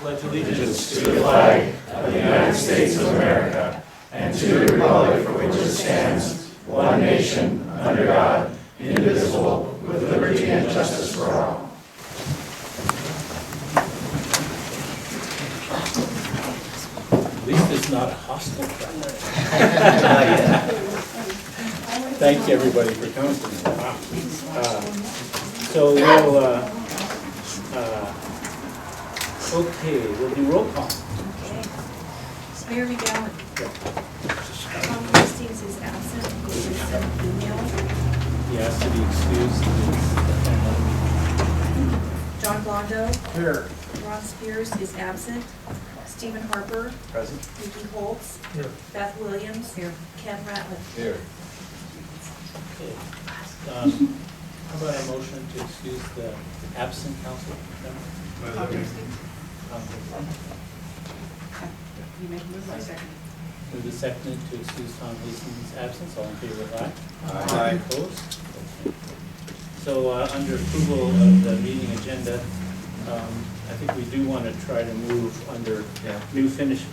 Pledge allegiance to the flag of the United States of America and to the republic for which it stands, one nation, under God, indivisible, with liberty and justice for all. At least it's not a hostile crowd. Thank you, everybody, for coming tonight. Wow. So we'll do roll call. Okay. Mayor McGowan. Tom Hastings is absent. He was sent an email. He has to be excused. John Blondo. Here. Ron Spears is absent. Stephen Harper. Present. Vicki Holtz. Here. Beth Williams. Here. Ken Ratliff. Here. Okay. How about a motion to excuse the absent council member? You make a move, I second. Move the second to excuse Tom Hastings' absence. All in favor of aye? Aye. Opposed? Okay. So under approval of the meeting agenda, I think we do want to try to move under new business.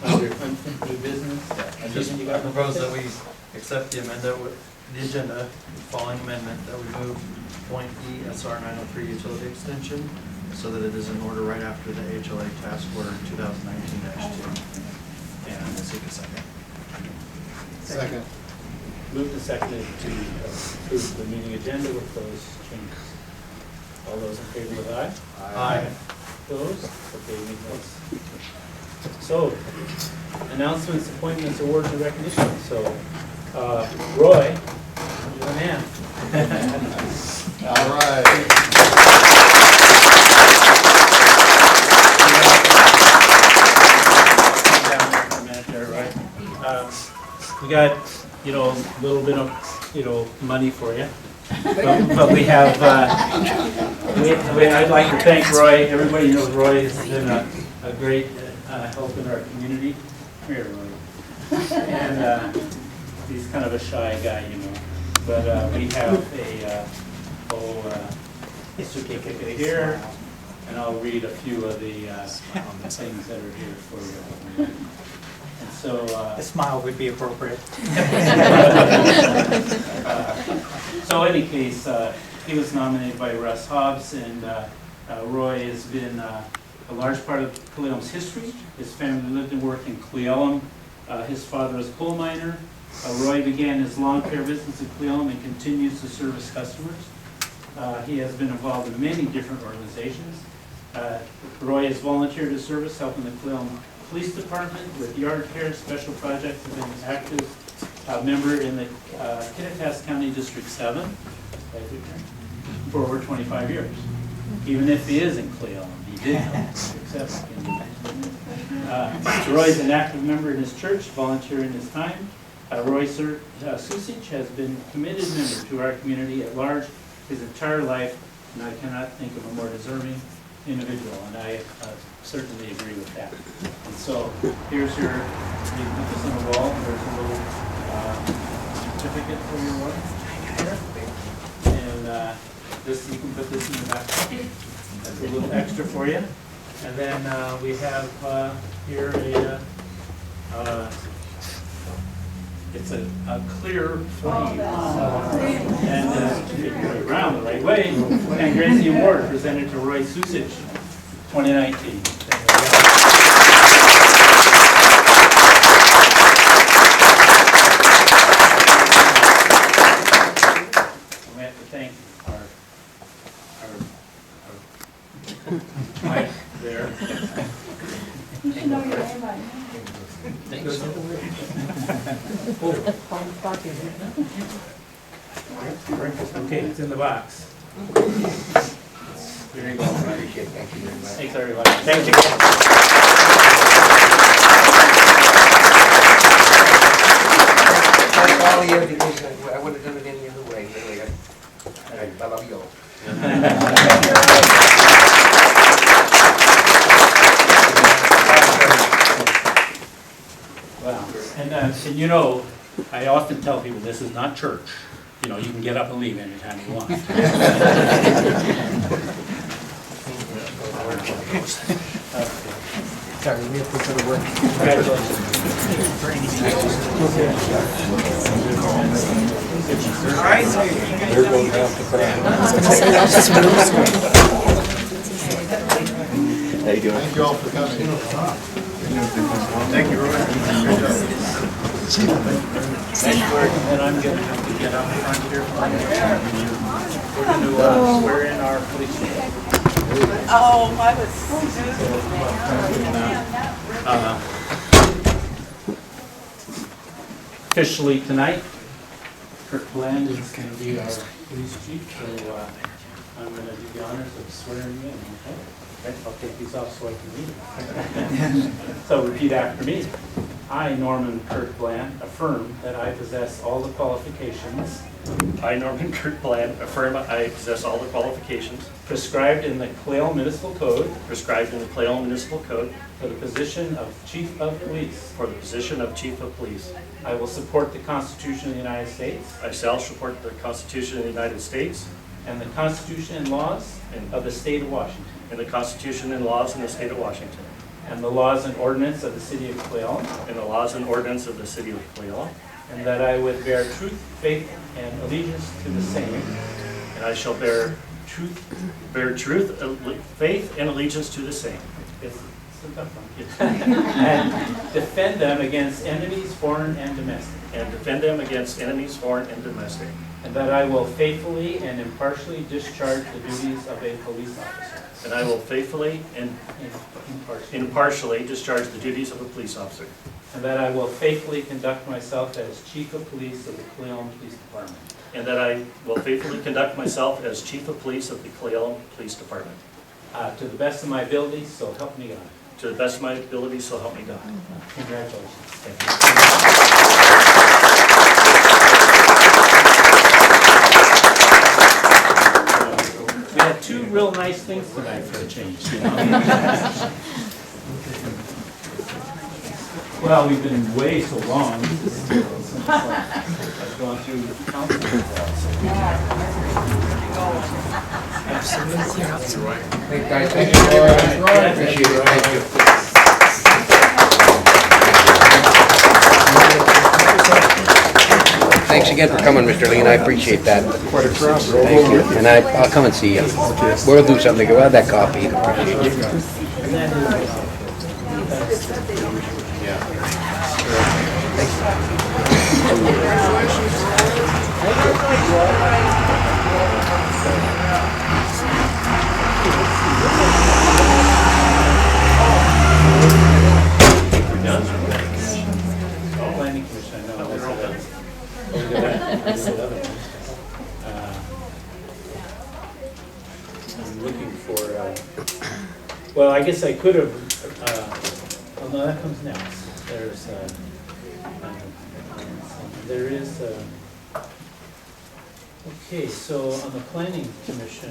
I propose that we accept the agenda, following amendment, that we move point E SR 903 utility extension so that it is in order right after the HLA task order 2019-2. And I'll seek a second. Second. Move the second to approve the meeting agenda with those changes. All those in favor with aye? Aye. Opposed? Okay, meeting votes. So, announcements, appointments, awards, and recognition. So, Roy, you're the man. All right. We got, a little bit of, money for you. But we have, I'd like to thank Roy. Everybody knows Roy has been a great help in our community. Come here, Roy. And he's kind of a shy guy, But we have a certificate here, and I'll read a few of the things that are here for you. And so, a smile would be appropriate. So in any case, he was nominated by Russ Hobbs, and Roy has been a large part of Cle Elum's history. His family lived and worked in Cle Elum. His father was a coal miner. Roy began his lawn care business in Cle Elum and continues to service customers. He has been involved in many different organizations. Roy has volunteered to service, helping the Cle Elum Police Department with yard care, special projects, and been an active member in the Kittitas County District 7 for over 25 years. Even if he is in Cle Elum, he did accept. Roy is an active member in his church, volunteering his time. Roy Susich has been a committed member to our community at large his entire life, and I cannot think of a more deserving individual, and I certainly agree with that. And so here's your, you put this on the wall, there's a little certificate for your wife. And this, you can put this in the back pocket. That's a little extra for you. And then we have here it's a clear flame. And if you put it around the right way, and Gracie Award presented to Roy Susich, 2019. We have to thank our Mike there. You should know your name by now. Thanks. Okay, it's in the box. There you go. Thank you very much. Thanks, everybody. Thank you. Thank all of you, because I would have done it any other way. Anyway, I love you all. Wow. And I often tell people this is not church. You can get up and leave anytime you want. Thank you all for coming. Thank you, Roy. And I'm gonna have to get up front here. We're gonna swear in our police chief. Oh, I was. Officially tonight, Kirk Bland is going to be our police chief, so I'm going to do the honors of swearing you in. Okay, I'll take these off so I can read them. So repeat after me. I, Norman Kirk Bland, affirm that I possess all the qualifications I, Norman Kirk Bland, affirm I possess all the qualifications prescribed in the Cle Elum Municipal Code prescribed in the Cle Elum Municipal Code for the position of Chief of Police. for the position of Chief of Police. I will support the Constitution of the United States I shall support the Constitution of the United States and the Constitution and laws of the State of Washington, and the Constitution and laws in the state of Washington, and the laws and ordinance of the City of Cle Elum, and the laws and ordinance of the city of Cle Elum, and that I would bear truth, faith, and allegiance to the same, and I shall bear truth, faith, and allegiance to the same, it's a tough one, and defend them against enemies, foreign and domestic, and defend them against enemies, foreign and domestic, and that I will faithfully and impartially discharge the duties of a police officer. and I will faithfully and impartially discharge the duties of a police officer, And that I will faithfully conduct myself as Chief of Police of the Cle Elum Police Department. and that I will faithfully conduct myself as Chief of Police of the Cle Elum Police Department, To the best of my abilities, so help me God. to the best of my ability, so help me God. Congratulations. Thank you. We had two real nice things tonight for a change, you know? Well, we've been way so long. Since I've gone through council. Hey, guys, thank you very much. Appreciate it, thank you. Thanks again for coming, Mr. Lean, I appreciate that. Thank you, and I'll come and see you. We'll do something, we'll have that coffee. Appreciate you. Planning Commission, I know. This is another one. I'm looking for, well, I guess I could have, oh no, that comes next. There is, okay, so on the Planning Commission,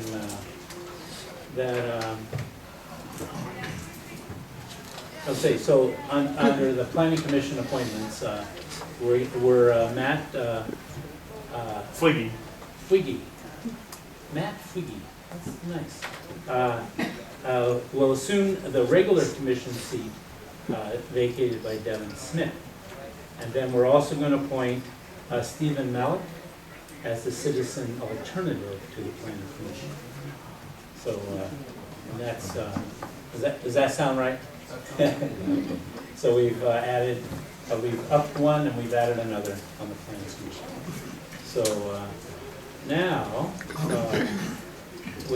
okay, so under the Planning Commission appointments, we're Matt Fliggy. Twiggy. Matt Twiggy, that's nice. Will assume the regular commission seat vacated by Devin Smith. And then we're also going to appoint Stephen Malik as the citizen alternative to the Planning Commission. So, and that's, does that sound right? So we've added, we've upped one and we've added another on the Planning Commission. So now,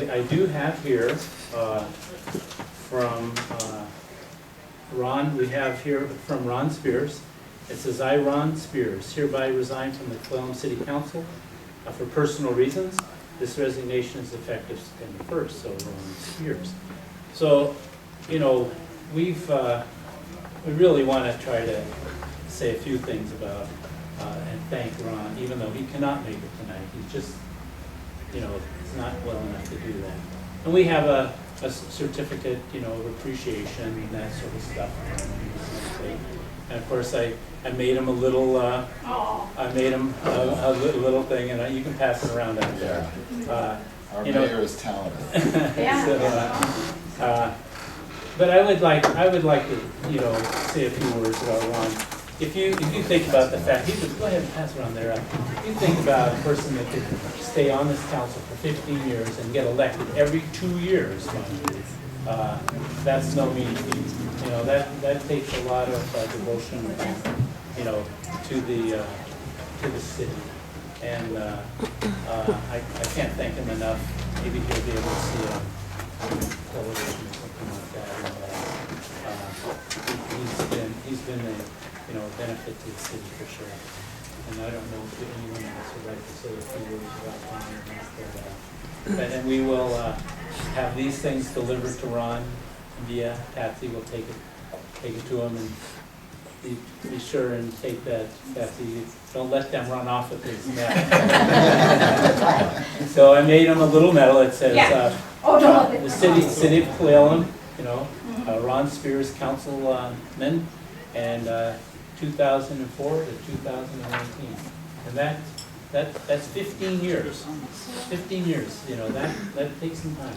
I do have here from Ron, we have here from Ron Spears. It says, I, Ron Spears, hereby resign from the Cle Elum City Council for personal reasons. This resignation is effective September 1st, so Ron Spears. So, you know, we really want to try to say a few things about and thank Ron, even though he cannot make it tonight. He's just, you know, he's not well enough to do that. And we have a certificate, you know, of appreciation and that sort of stuff. And of course, I made him a little, I made him a little thing, and you can pass it around out there. Our you know, mayor is talented. so, But I would like to, you know, say a few words about Ron. If you think about the fact, go ahead and pass it on there. If you think about a person that could stay on this council for 15 years and get elected every 2 years, that's no mean feat. You know, that takes a lot of devotion, you know, to the city. And I can't thank him enough. Maybe he'll be able to see it on television or something like that. And, he's been a, you know, benefit to the city for sure. And I don't know if anyone else would like to say a few words about Ron or not. But and we will have these things delivered to Ron via Patsy. We'll take it to him and be sure and take that, Patsy. Don't let them run off with his medal. So I made him a little medal. It says the city of Cle Elum, you know, Ron Spears councilman, and 2004 to 2019, and that's 15 years. 15 years, you know, that takes some time.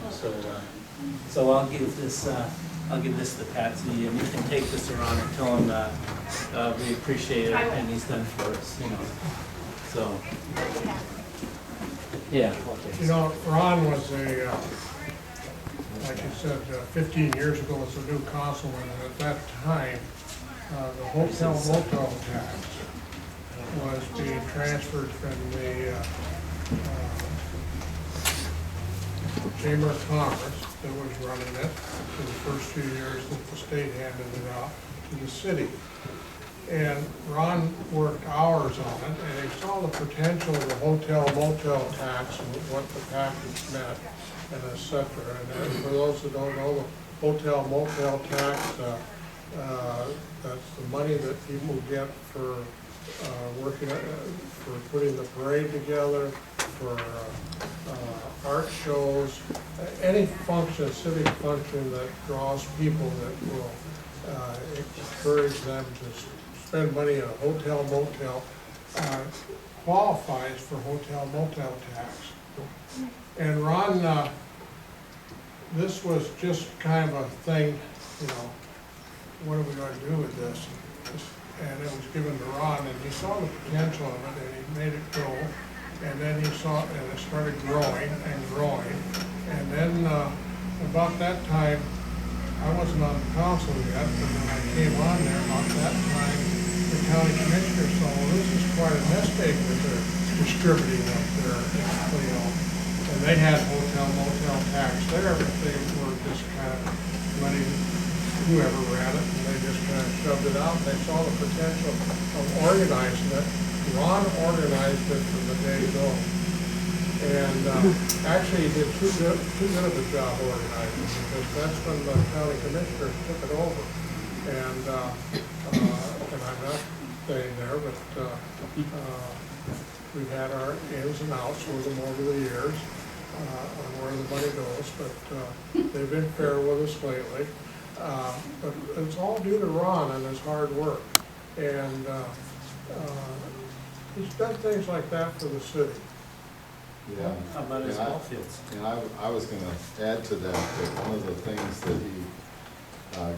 So I'll give this to Patsy, and you can take this around and tell him we appreciate everything he's done for us, you know. So yeah. You know, Ron was like you said, 15 years ago was a new councilman, and at that time, the hotel motel tax was being transferred from the Chamber of Commerce that was running it for the first few years that the state handed it out to the city. And Ron worked hours on it, and he saw the potential of the hotel motel tax and what the package meant, and et cetera. And for those that don't know, the hotel motel tax, that's the money that people get for working, for putting the parade together, for art shows, any function, civic function that draws people that will encourage them to spend money on a hotel motel qualifies for hotel motel tax. And Ron, this was just kind of a thing, you know, what are we going to do with this? And it was given to Ron, and he saw the potential of it, and he made it grow. And then he saw, and it started growing and growing. And then about that time, I wasn't on the council yet, but when I came on there, about that time, the county commissioner saw, well, this is quite a mistake that they're distributing up there in Cle Elum. And they had hotel motel tax there, but they were just kind of letting whoever ran it, and they just kind of shoved it out. They saw the potential of organizing it. Ron organized it from the day go. And actually he did too good of a job organizing, because that's when the county commissioners took it over. And I'm not staying there, but we've had our ins and outs with them over the years on where the money goes, but they've been fair with us lately. But it's all due to Ron and his hard work. And he's done things like that for the city. Yeah. How about his ball fields? And I was going to add to that one of the things that he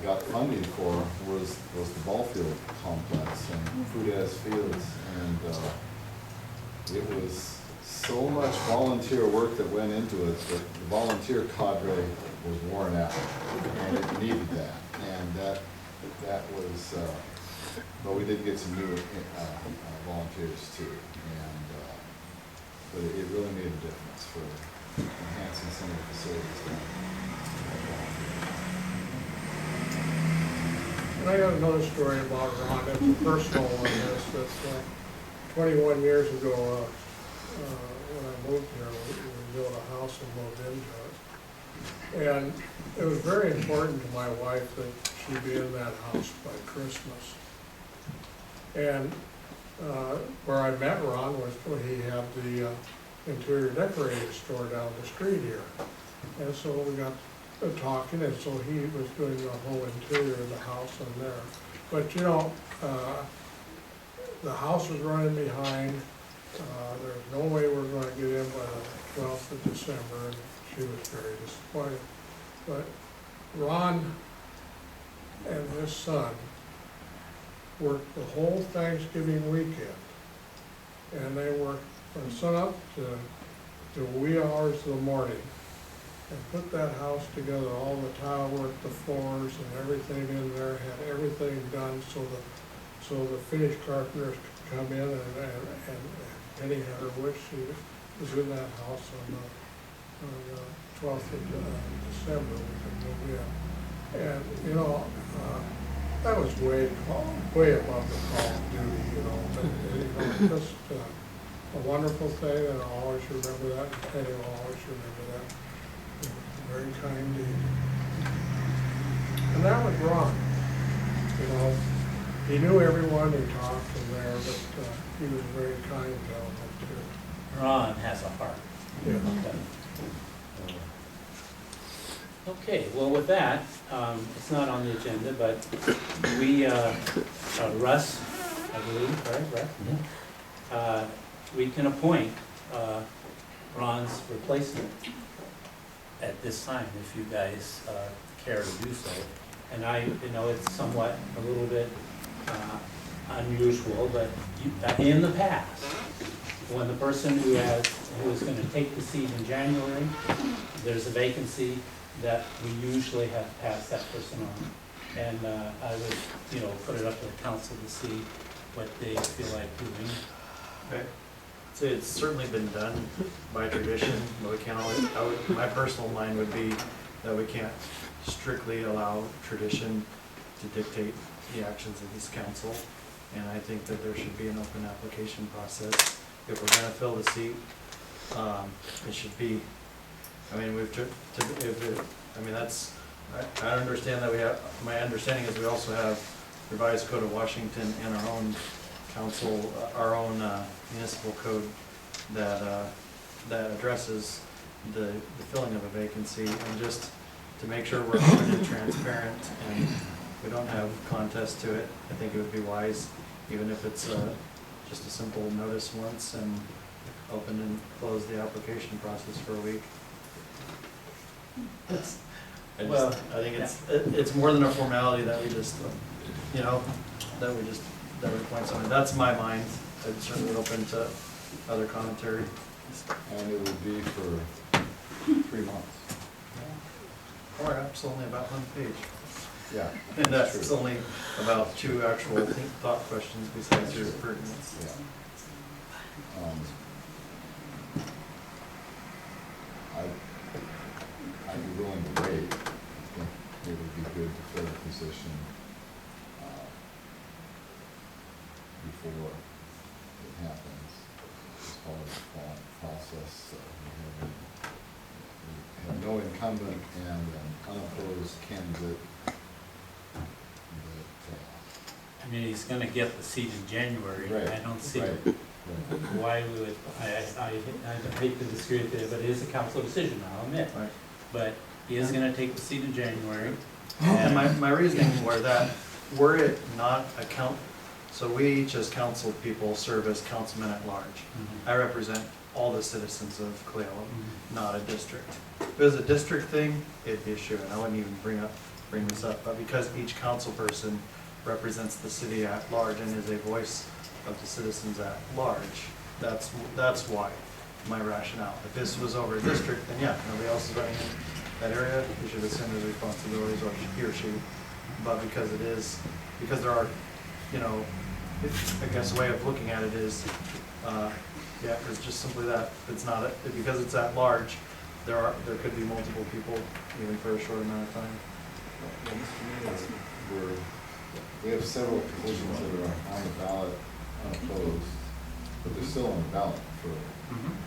got funding for was the ball field complex and Food-As Fields. And it was so much volunteer work that went into it that the volunteer cadre was worn out, and it needed that. And that was, but we did get some new volunteers too. And but it really made a difference for enhancing some of the facilities down. And I got another story about Ron. It's a personal one. Is that 21 years ago, when I moved here, we built a house and moved into it. And it was very important to my wife that she be in that house by Christmas. And where I met Ron was when he had the interior decorating store down the street here. And so we got talking, and so he was doing the whole interior of the house in there. But you know, the house was running behind. There's no way we're going to get in by the 12th of December, and she was very disappointed. But Ron and his son worked the whole Thanksgiving weekend. And they worked from sunup to wee hours of the morning and put that house together, all the tile work, the floors and everything in there, had everything done so the finished carpenters could come in and Penny had her wish. She was in that house on the 12th of December, we could move in. And, you know, that was way above the call of duty, you know, but, you know, just a wonderful thing, and I'll always remember that, and Penny will always remember that. It was a very kind deed. And that was Ron, you know, he knew everyone, he talked from there, but he was a very kind gentleman too. Ron has a heart. Yeah. Okay, well, with that, it's not on the agenda, but we, Russ, I believe, right, Russ? We can appoint Ron's replacement at this time, if you guys care to do so. And it's somewhat a little bit unusual, but in the past, when the person who is going to take the seat in January, there's a vacancy that we usually have passed that person on. And I would, put it up to the council to see what they feel like doing. Okay. So it's certainly been done by tradition, but we can't always, my personal mind would be that we can't strictly allow tradition to dictate the actions of this council. And I think that there should be an open application process. If we're gonna fill the seat, it should be, I understand that we have, my understanding is we also have revised code of Washington and our own council, our own municipal code that addresses the filling of a vacancy, and just to make sure we're open and transparent and we don't have contest to it, I think it would be wise, even if it's just a simple notice once and open and close the application process for a week. I think it's more than a formality that we just, that we appoint someone. That's my mind. I'm certainly open to other commentary. And it would be for 3 months. Or it's only about 1 page. Yeah. And that's true. only about 2 actual thought questions besides your pertinence. Yeah. I'd be willing to wait. I think it would be good to fill the position before it happens. As far as the process, we have no incumbent and an unopposed candidate. He's gonna get the seat in January. Right, I don't see right. why we would, I hate to disagree with it, but it is a council decision, I'll admit. Right. But he is gonna take the seat in January. And my reasoning were that, were it not a so we each as council people serve as councilmen at large. I represent all the citizens of Cle Elum, not a district. If it was a district thing, it'd be a issue, and I wouldn't even bring this up, but because each council person represents the city at large and is a voice of the citizens at large, that's why my rationale. If this was over a district, then yeah, nobody else is running in that area, he should assume his responsibilities, or he or she. But because there are, I guess a way of looking at it is, it's just simply that it's not because it's at large. There could be multiple people even for a short amount of time. We have several positions that are on the ballot unopposed, but they're still on the ballot for.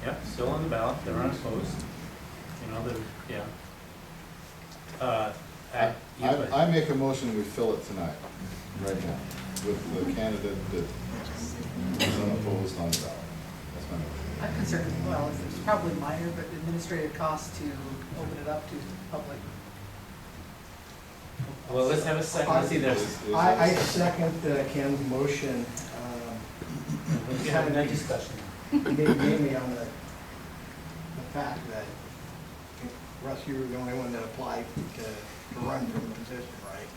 Yep, still on the ballot, they're unopposed. I make a motion we fill it tonight, right now, with the candidate that is unopposed on the ballot. That's my motion. I'm concerned, it's probably minor, but administrative costs to open it up to public. Well, let's have a second, see this. I second Ken's motion. We have that discussion. Mainly on the fact that, Russ, you were the only one that applied to run for the position, right?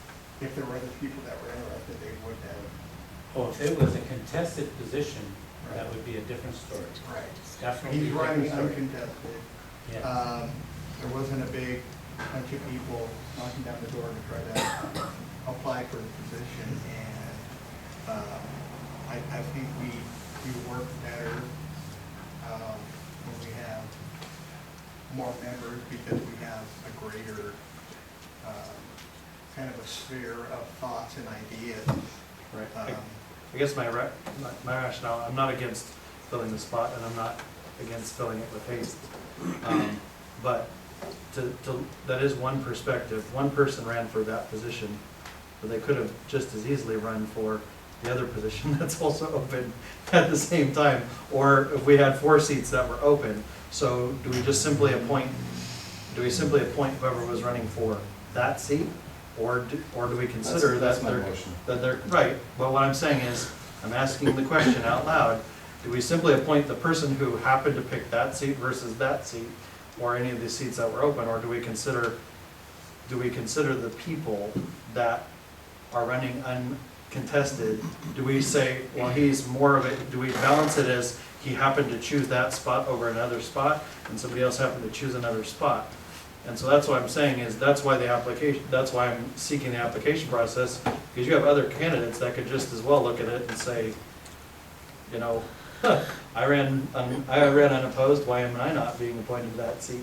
if there were other people that were interested, they would have. Oh, if it was a contested position, that would be a different story. Right. Definitely. He's a running different story. uncontested. Yeah. There wasn't a big bunch of people knocking down the door to try to apply for the position, and I think we work better when we have more members, because we have a greater kind of a sphere of thoughts and ideas. Right. I guess my rationale, I'm not against filling the spot, and I'm not against filling it with haste. But that is one perspective. One person ran for that position, but they could have just as easily run for the other position that's also open at the same time. Or if we had 4 seats that were open, so do we just simply appoint whoever was running for that seat? Or do we consider That's that my they're, motion. right, but what I'm saying is, I'm asking the question out loud, do we simply appoint the person who happened to pick that seat versus that seat, or any of the seats that were open, or do we consider the people that are running uncontested? Do we say, well, he's more of it, do we balance it as he happened to choose that spot over another spot, and somebody else happened to choose another spot? And so that's what I'm saying is, that's why I'm seeking the application process, because you have other candidates that could just as well look at it and say, you know, I ran unopposed, why am I not being appointed to that seat?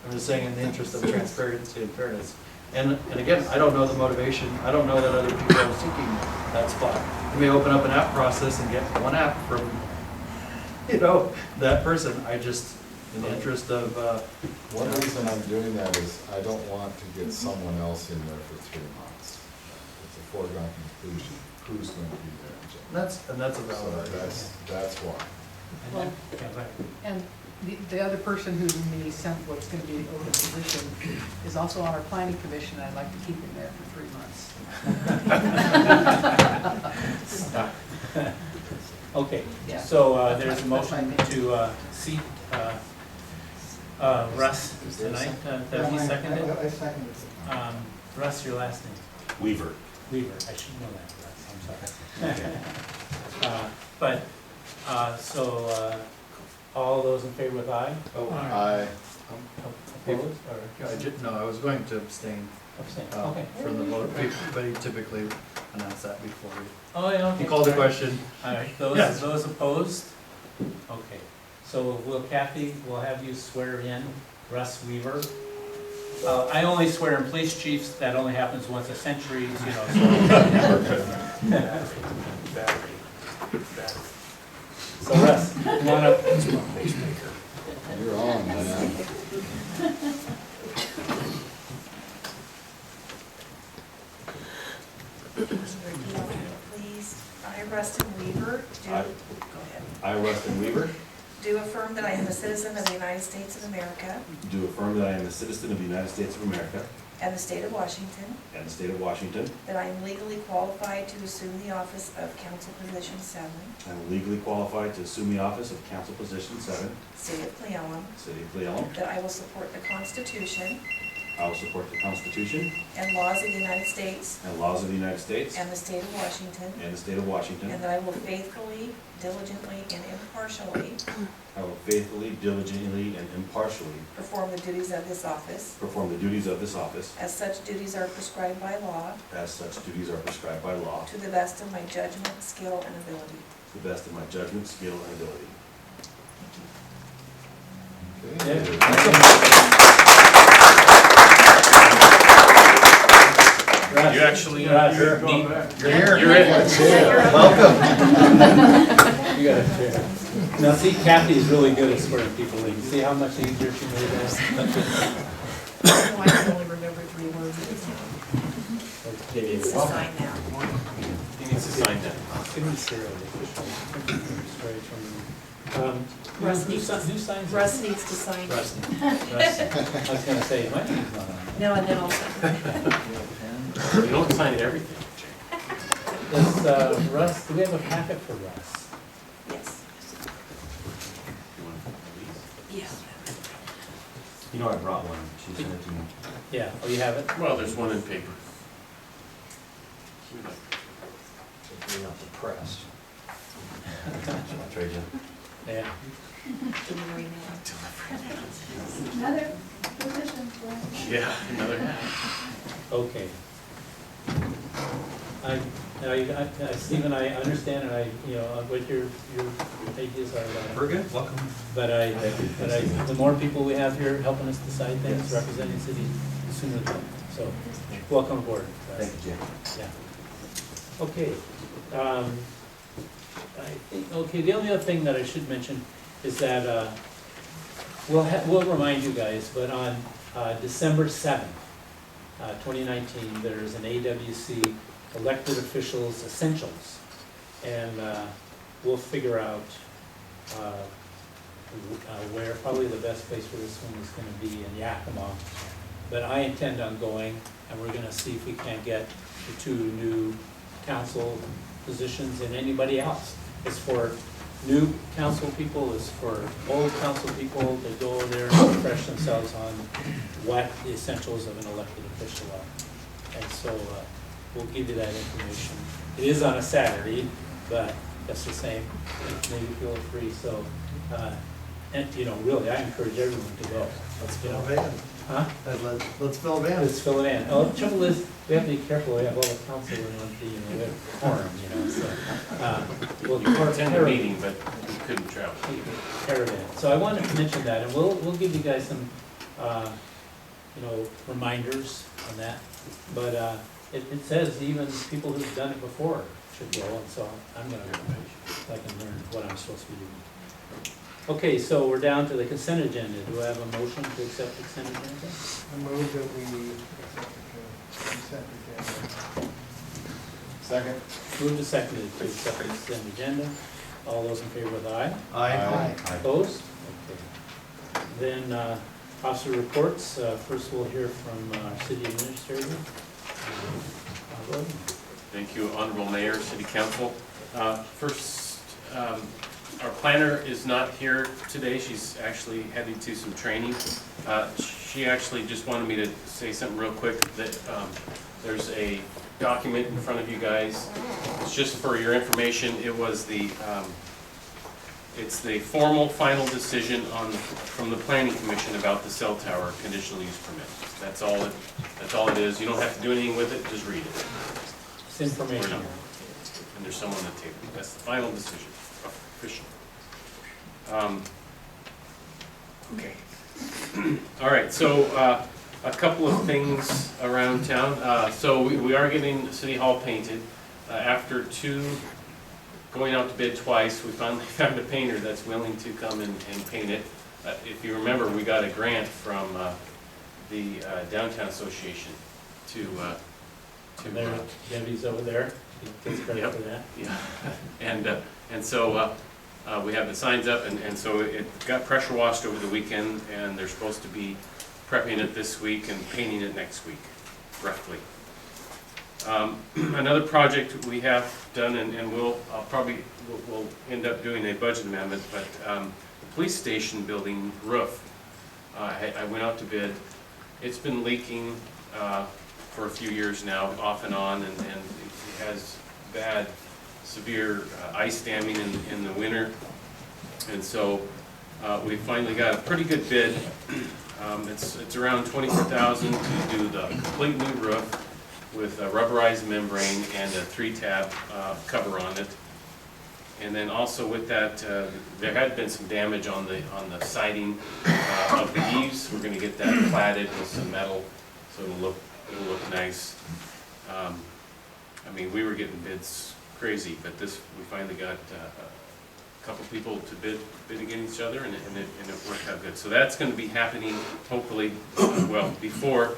I'm just saying in the interest of transparency and fairness. And again, I don't know the motivation, I don't know that other people are seeking that spot. You may open up an app process and get one app from, that person. I just, in the interest of, One reason I'm doing that is I don't want to get someone else in there for 3 months. It's a foregone conclusion, who's going to be there in January. that's a So valid argument. that's why. Well, Yeah, go ahead. and the other person who's in the what's going to be the open position is also on our planning commission. I'd like to keep him there for 3 months. Okay, Yeah. so there's a That's my motion opinion. to seat Russ tonight. That he seconded? I seconded it. Russ, your last name? Weaver. Weaver, I should know that, Russ, I'm sorry. So all those in favor with aye? Oh, I, Opposed, or I was going to abstain abstain? Okay. from the vote, but you typically announce that before we. Oh, yeah, okay. You call the sorry. question. All right, Yes. those opposed? Okay, so Kathy, we'll have you swear in Russ Weaver. I only swear in police chiefs, that only happens once a century, So Russ, come on up. you're on, man. Please, I, Rustin Weaver, do, go I- ahead. I, Rustin Weaver, Do affirm that I am a citizen of the United States of America do affirm that I am a citizen of the United States of America and the state of Washington, and the state of Washington, that I am legally qualified to assume the office of Council Position 7, and am legally qualified to assume the office of Council Position 7, City of Cle Elum, City of Cle Elum. that I will support the Constitution I will support the Constitution and laws of the United States and laws of the United States and the state of Washington, and the state of Washington. and that I will faithfully, diligently, and impartially I will faithfully, diligently, and impartially perform the duties of this office, perform the duties of this office, as such duties are prescribed by law, as such duties are prescribed by law, to the best of my judgment, skill, and ability. to the best of my judgment, skill, and ability. You actually, you're You're here. You're in. Welcome. You got a chair. Now, see, Kathy is really good at swearing people in. See how much easier she made that? Oh, I can only remember 3 words at a time. Okay. It's to sign now. He needs to sign that. Give me Sarah, the official. Russ Who needs to- who signs it? Russ needs to sign. Russ. I was gonna say, my name's not on it. No, and then I'll sign. You don't sign everything. Does, Russ, do we have a packet for Russ? Yes. Yes. You know I brought one. She sent it to me. Yeah, oh, you have it? Well, there's one in paper. You're not depressed. That's right, Jim. Yeah. Delivery now. Another position for. Yeah, another half. Okay. Stephen, I understand, and what your ideas are. We're good, welcome. But the more people we have here helping us decide things, representing cities, the sooner the better. So, welcome aboard. Thank you, Jim. Yeah. Okay. The only other thing that I should mention is that we'll remind you guys, but on December 7th, 2019, there's an AWC elected officials essentials, and we'll figure out where probably the best place for this one is going to be in Yakima. But I intend on going, and we're going to see if we can't get the 2 new council positions and anybody else. It's for new council people, it's for old council people to go there and refresh themselves on what the essentials of an elected official are. And so we'll give you that information. It is on a Saturday, but that's the same. Maybe feel free. So, and really, I encourage everyone to go. Let's fill a van. Huh? Let's fill a van. Let's fill it in. Oh, the trouble is, we have to be careful. We have all the council in on the, we have quorum, so. We attended a meeting, but we couldn't travel. Caravan. So I wanted to mention that, and we'll give you guys some, reminders on that. But it says even people who've done it before should go, and so I'm gonna go, so I can learn what I'm supposed to be doing. Okay, so we're down to the consent agenda. Do I have a motion to accept the consent agenda? I move that we accept the consent agenda. Second? Moved and seconded to accept the consent agenda. All those in favor with aye? Aye. Opposed? Okay. Then officer reports. First we'll hear from our city administrator. Roy. Thank you, Honorable Mayor, City Council. First, our planner is not here today. She's actually heading to some training. She actually just wanted me to say something real quick, that there's a document in front of you guys. It's just for your information. It was it's the formal final decision from the Planning Commission about the cell tower conditional use permit. That's all it is. You don't have to do anything with it, just read it. It's information. And there's someone at the table. That's the final decision, official. Okay. All right, so a couple of things around town. So we are getting City Hall painted. After going out to bid twice, we finally found a painter that's willing to come and paint it. If you remember, we got a grant from the Downtown Association to Debbie's over there. She gets credit for that. Yeah, and so we have the signs up, and so it got pressure washed over the weekend, and they're supposed to be prepping it this week and painting it next week, roughly. Another project we have done, and we'll end up doing a budget amendment, but the police station building roof, I went out to bid. It's been leaking for a few years now, off and on, and it has bad, severe ice damming in the winter. And so we finally got a pretty good bid. It's around $24,000 to do the complete new roof with a rubberized membrane and a 3-tab cover on it. And then also with that, there had been some damage on the siding of the eaves. We're going to get that platted with some metal, so it'll look nice. I mean, we were getting bids crazy, but we finally got a couple people to bid against each other, and it worked out good. So that's going to be happening hopefully, before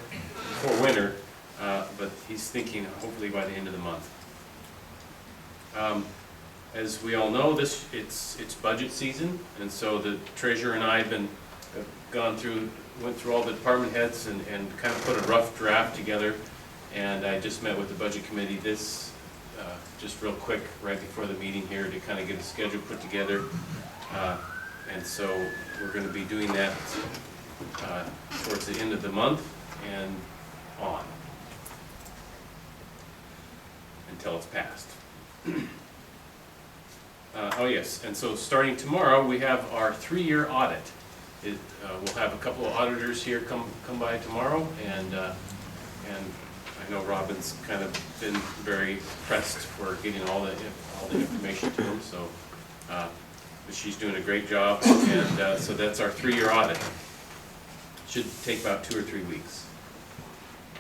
winter, but he's thinking hopefully by the end of the month. As we all know, it's budget season, and so the treasurer and I have went through all the department heads and kind of put a rough draft together. And I just met with the budget committee just real quick right before the meeting here to kind of get a schedule put together. And so we're going to be doing that towards the end of the month and on. until it's passed. Oh yes, and so starting tomorrow, we have our 3-year audit. We'll have a couple of auditors here come by tomorrow, and I know Robin's kind of been very pressed for getting all the information to him, so but she's doing a great job, and so that's our 3-year audit. Should take about 2 or 3 weeks.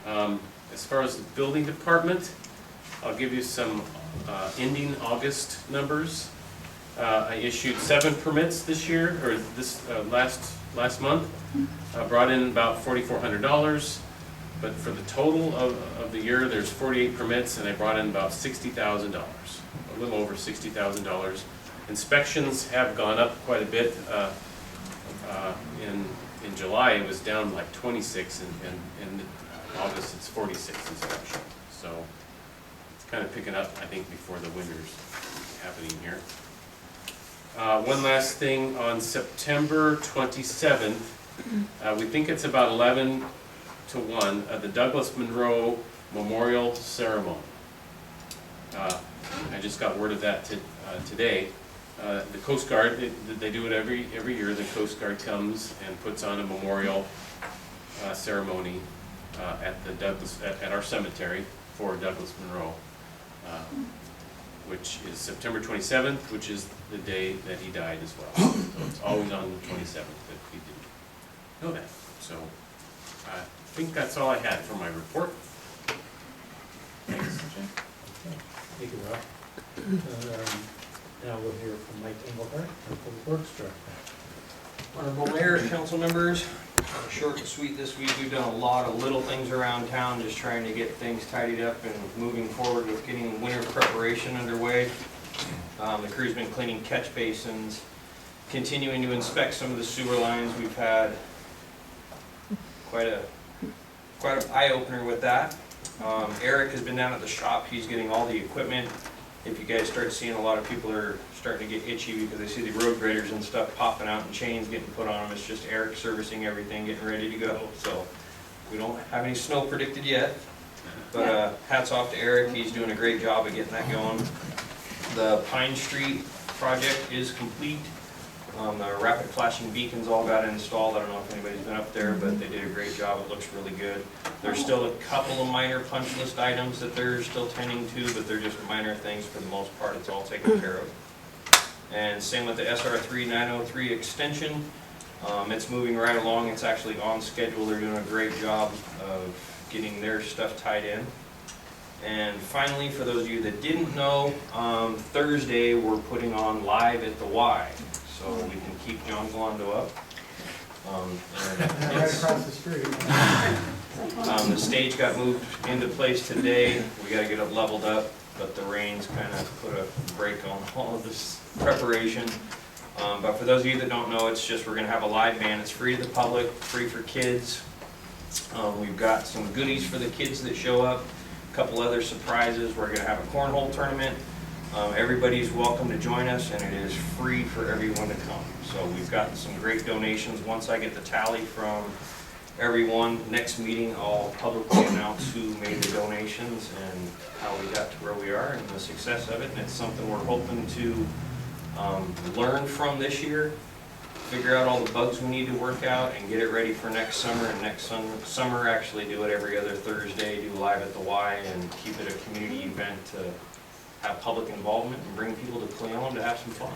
As far as the building department, I'll give you some ending August numbers. I issued 7 permits this year, or this last month. Brought in about $4,400, but for the total of the year, there's 48 permits, and I brought in about $60,000, a little over $60,000. Inspections have gone up quite a bit. In July, it was down like 26, and in August, it's 46 inspections. So it's kind of picking up, I think, before the winter's happening here. One last thing, on September 27th, we think it's about 11 to 1, the Douglas Monroe Memorial Ceremony. I just got word of that today. The Coast Guard, they do it every year. The Coast Guard comes and puts on a memorial ceremony at our cemetery for Douglas Monroe, which is September 27th, which is the day that he died as well. So it's always on the 27th that we do know that. So I think that's all I had for my report. Thanks. Thank you, Rob. Now we'll hear from Mike Engelhardt, our Public Works Director. Honorable Mayor, council members, short and sweet this week. We've done a lot of little things around town, just trying to get things tidied up and moving forward with getting winter preparation underway. The crew's been cleaning catch basins, continuing to inspect some of the sewer lines. We've had quite an eye-opener with that. Eric has been down at the shop. He's getting all the equipment. If you guys start seeing, a lot of people are starting to get itchy because they see the road graders and stuff popping out and chains getting put on them. It's just Eric servicing everything, getting ready to go. So we don't have any snow predicted yet, but hats off to Eric. He's doing a great job of getting that going. The Pine Street project is complete. The rapid flashing beacons all got installed. I don't know if anybody's been up there, but they did a great job. It looks really good. There's still a couple of minor punch list items that they're still tending to, but they're just minor things. For the most part, it's all taken care of. And same with the SR3 903 extension. It's moving right along. It's actually on schedule. They're doing a great job of getting their stuff tied in. And finally, for those of you that didn't know, Thursday we're putting on Live at the Y, so we can keep John Glondo up. Right across the street. The stage got moved into place today. We got to get it leveled up, but the rains kind of put a break on all of this preparation. But for those of you that don't know, it's just we're going to have a live band. It's free to the public, free for kids. We've got some goodies for the kids that show up. A couple other surprises. We're going to have a cornhole tournament. Everybody's welcome to join us, and it is free for everyone to come. So we've gotten some great donations. Once I get the tally from everyone, next meeting I'll publicly announce who made the donations and how we got to where we are and the success of it. And it's something we're hoping to learn from this year, figure out all the bugs we need to work out, and get it ready for next summer. And next summer actually do it every other Thursday, do Live at the Y, and keep it a community event to have public involvement and bring people to Cle Elum to have some fun.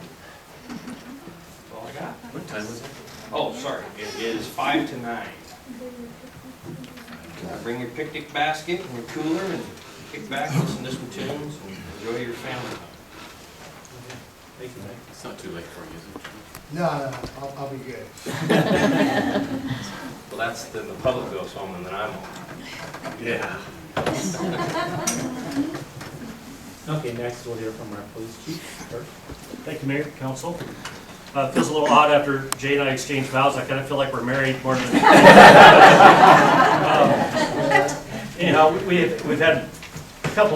That's all I got. What time was it? Oh, sorry, it is 5 to 9. Bring your picnic basket and your cooler and kick back, listen to some tunes, and enjoy your family time. Thank you, Mike. It's not too late for you, is it? No, I'll be good. Well, that's then the public goes home and then I'm home. Yeah. Okay, next we'll hear from our police chief, Kirk. Thank you, Mayor, Council. Feels a little odd after Jay and I exchanged vows. I kind of feel like we're married more than. Anyhow, we've had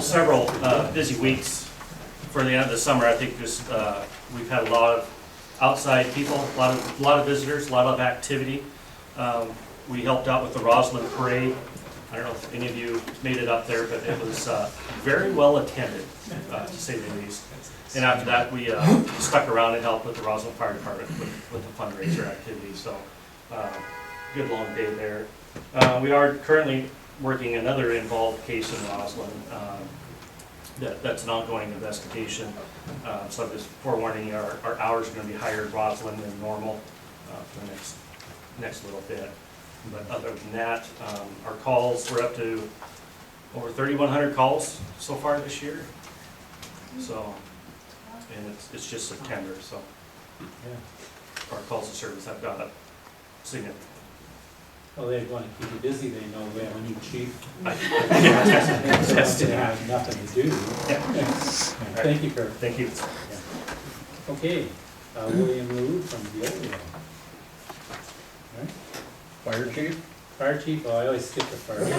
several busy weeks for the end of the summer. I think just we've had a lot of outside people, a lot of visitors, a lot of activity. We helped out with the Roslyn Parade. I don't know if any of you made it up there, but it was very well attended, to say the least. And after that, we stuck around and helped with the Roswell Fire Department with the fundraiser activity, so good long day there. We are currently working another involved case in Roslyn. That's an ongoing investigation. So I'm just forewarning you, our hours are going to be higher in Roslyn than normal for the next little bit. But other than that, our calls, we're up to over 3,100 calls so far this year. So, and it's just September, so Yeah. our calls to service have got up significantly. Well, they want to keep you busy, they know we have a new chief. Yeah. So once they have nothing to do. Yeah. Thank you, Kirk. Thank you. Yeah. Okay, William Lou from Veolia. Right? Fire chief? Fire chief, oh, I always skip the fire. Okay,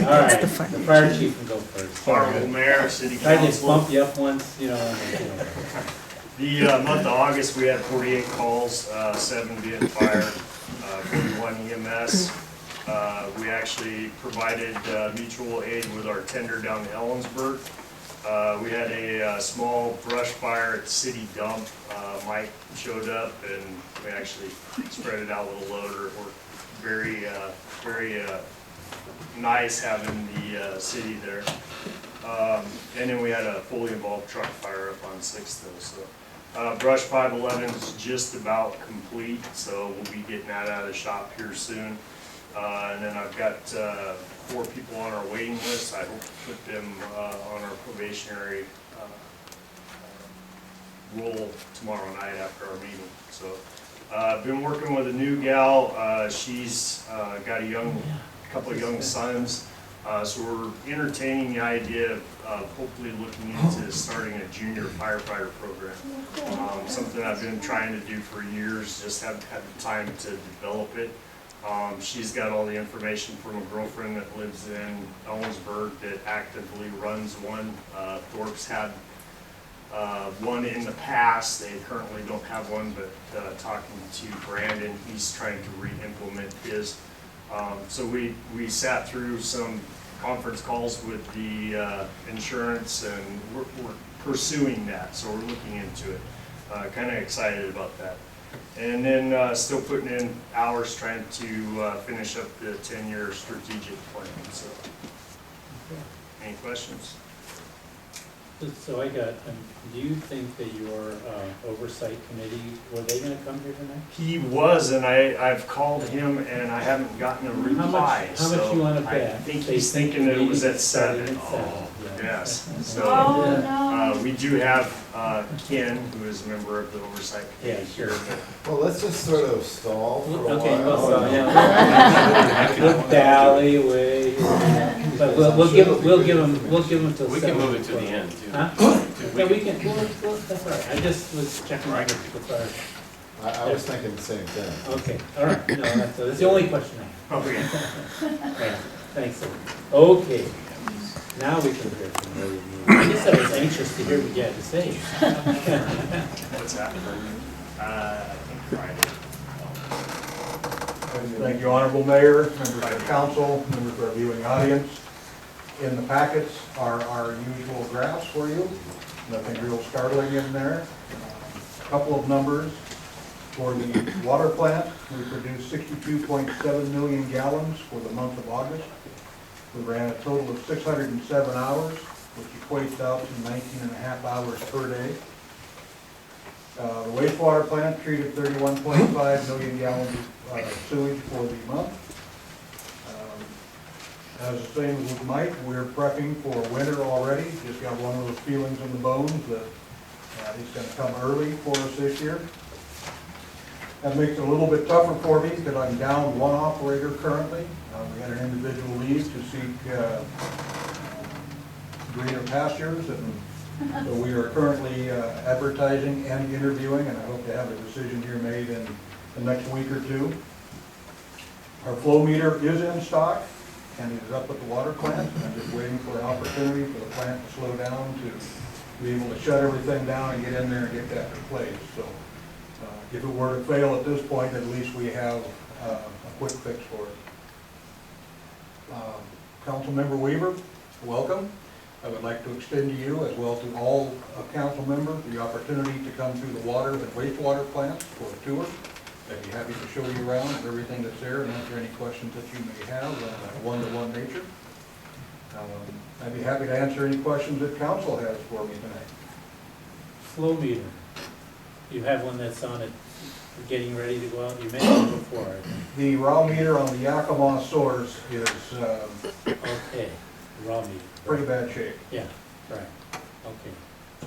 All right, the fire chief can go first. Honorable Mayor, City I just Council. bump you up once, you know. The month of August, we had 48 calls, 7 being fire, 41 EMS. We actually provided mutual aid with our tender down in Ellensburg. We had a small brush fire at City Dump. Mike showed up and we actually spread it out with a loader. It worked very nice having the city there. And then we had a fully involved truck fire up on 6th Hill. So brush 511 is just about complete, so we'll be getting that out of the shop here soon. And then I've got 4 people on our waiting list. I hope to put them on our probationary roll tomorrow night after our meeting. So I've been working with a new gal. She's got a couple of young sons. So we're entertaining the idea of hopefully looking into starting a junior firefighter program. Something I've been trying to do for years, just haven't had the time to develop it. She's got all the information from a girlfriend that lives in Ellensburg that actively runs one. Thorpe's had one in the past. They currently don't have one, but talking to Brandon, he's trying to re-implement his. So we sat through some conference calls with the insurance, and we're pursuing that, so we're looking into it. Kind of excited about that. And then still putting in hours trying to finish up the 10-year strategic plan. So, any questions? So I got, do you think that your oversight committee, were they gonna come here tonight? He was, and I've called him, and I haven't gotten a reply. How much you wanna I bet? think They he's thinking that it was at 7. Yeah. Yes. So Oh, no. we do have Ken, who is a member of the oversight committee. Yeah, sure. Well, let's just sort of stall for a Okay, while. well, yeah. We'll dally away, but we'll give them till 7. We can move it to the end, too. Huh? Yeah, we can, well, that's all right, I just was checking Right. with our, I was thinking the same thing. okay, all right, no, that's the only question I have. Okay. Yeah, thanks. Okay, now we can hear from William. I guess I was anxious to hear what you had to say. What's happening? I think Friday. Thank you, Honorable Mayor, members of the council, members of our viewing audience. In the packets are our usual graphs for you. Nothing real startling in there. A couple of numbers. For the water plant, we produced 62.7 million gallons for the month of August. We ran a total of 607 hours, which equates out to 19.5 hours per day. The wastewater plant treated 31.5 million gallons of sewage for the month. As the same as with Mike, we're prepping for winter already. Just got one of those feelings in the bones that he's going to come early for us this year. That makes it a little bit tougher for me because I'm down one operator currently. We had an individual leave to seek greener pastures, and so we are currently advertising and interviewing, and I hope to have a decision here made in the next week or two. Our flow meter is in stock, and it is up at the water plant. I'm just waiting for an opportunity for the plant to slow down to be able to shut everything down and get in there and get that replaced. So if it were to fail at this point, at least we have a quick fix for it. Councilmember Weaver, welcome. I would like to extend to you, as well to all council members, the opportunity to come through the water and wastewater plants for a tour. I'd be happy to show you around everything that's there and answer any questions that you may have on a one-to-one nature. I'd be happy to answer any questions that council has for me tonight. Flow meter. You have one that's on it, getting ready to go out. You mentioned it before. I think. The raw meter on the Yakima source is Okay, raw meter. pretty bad shape. Yeah, right. Okay.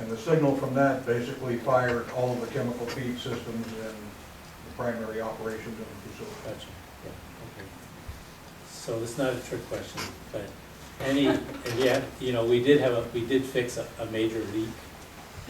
And the signal from that basically fired all of the chemical feed systems and the primary operations of the facility. Gotcha. Yeah, okay. So it's not a trick question, but yeah, you know, we did fix a major leak.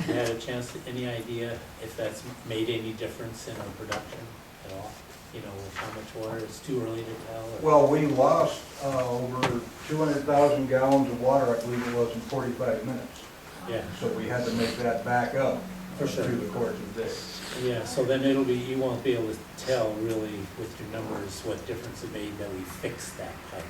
You had a chance to, any idea if that's made any difference in our production at all? You know, with how much water, it's too early to tell? Or? Well, we lost over 200,000 gallons of water, I believe it was, in 45 minutes. Yeah. So we had to make that back up For sure. through the course of the day. Yeah, so then you won't be able to tell really with your numbers what difference it made that we fixed that pipe.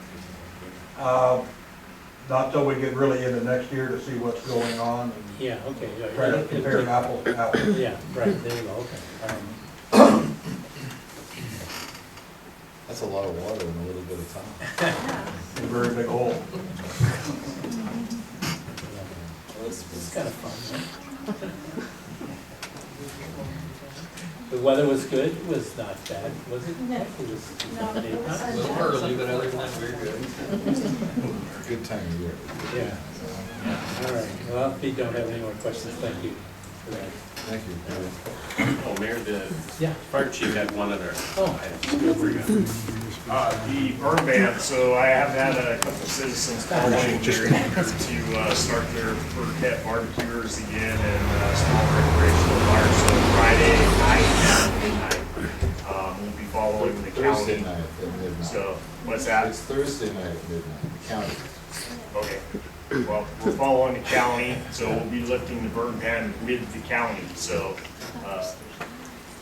Not till we get really into next year to see what's going on and Yeah, okay. Yeah, try to compare apples to apples. Yeah, right, there you go, okay. That's a lot of water in a little bit of time. A very big hole. Well, it's kind of fun, right? The weather was good, it was not bad, was it? No. It was, No, it was A little early, but other than that, very good. Good time of year. Yeah. All right, well, if you don't have any more questions, thank you for that. Thank you. Oh, Mayor, the Yeah. fire chief had one other Oh. item. Good for you. The burn ban, so I have had a couple citizens calling here to start their burn barbecuers again and small recreational fires. So Friday night at midnight, we'll be following the Thursday county. night at midnight. So, what's that? It's Thursday night at midnight, the county. Okay, well, we're following the county, so we'll be lifting the burn ban with the county, so,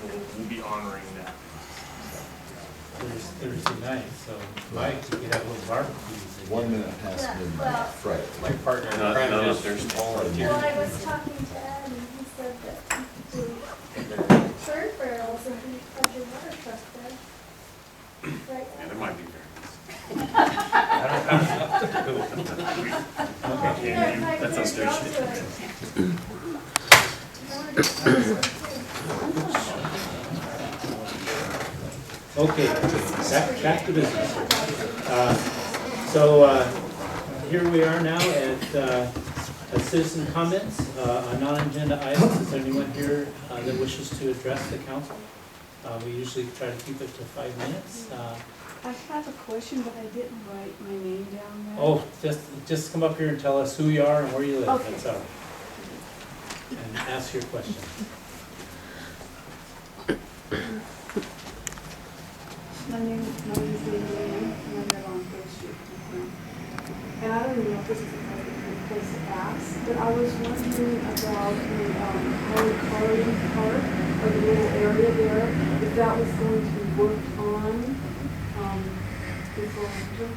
we'll be honoring that. Thursday night, so Mike, you could have a little barbecue. 1 minute past midnight, Friday. My partner in None crime of is there's volunteer. Well, I was talking to Ed, and he said that you do bird barrels if you have your water truck there. Right? Yeah, there might be very Okay. That sounds Okay, back to business. Here we are now at citizen comments on non-agenda items. Is there anyone here that wishes to address the council? We usually try to keep it to 5 minutes. I have a question, but I didn't write my name down there. Oh, just come up here and tell us who you are and where you live. Okay. That's all right. And ask your question. My name is Lynn, and I live on Third Street. And I don't even know if this is a good place to ask, but I was wondering about the Howard Carding Park, or the little area there, if that was going to be worked on before winter.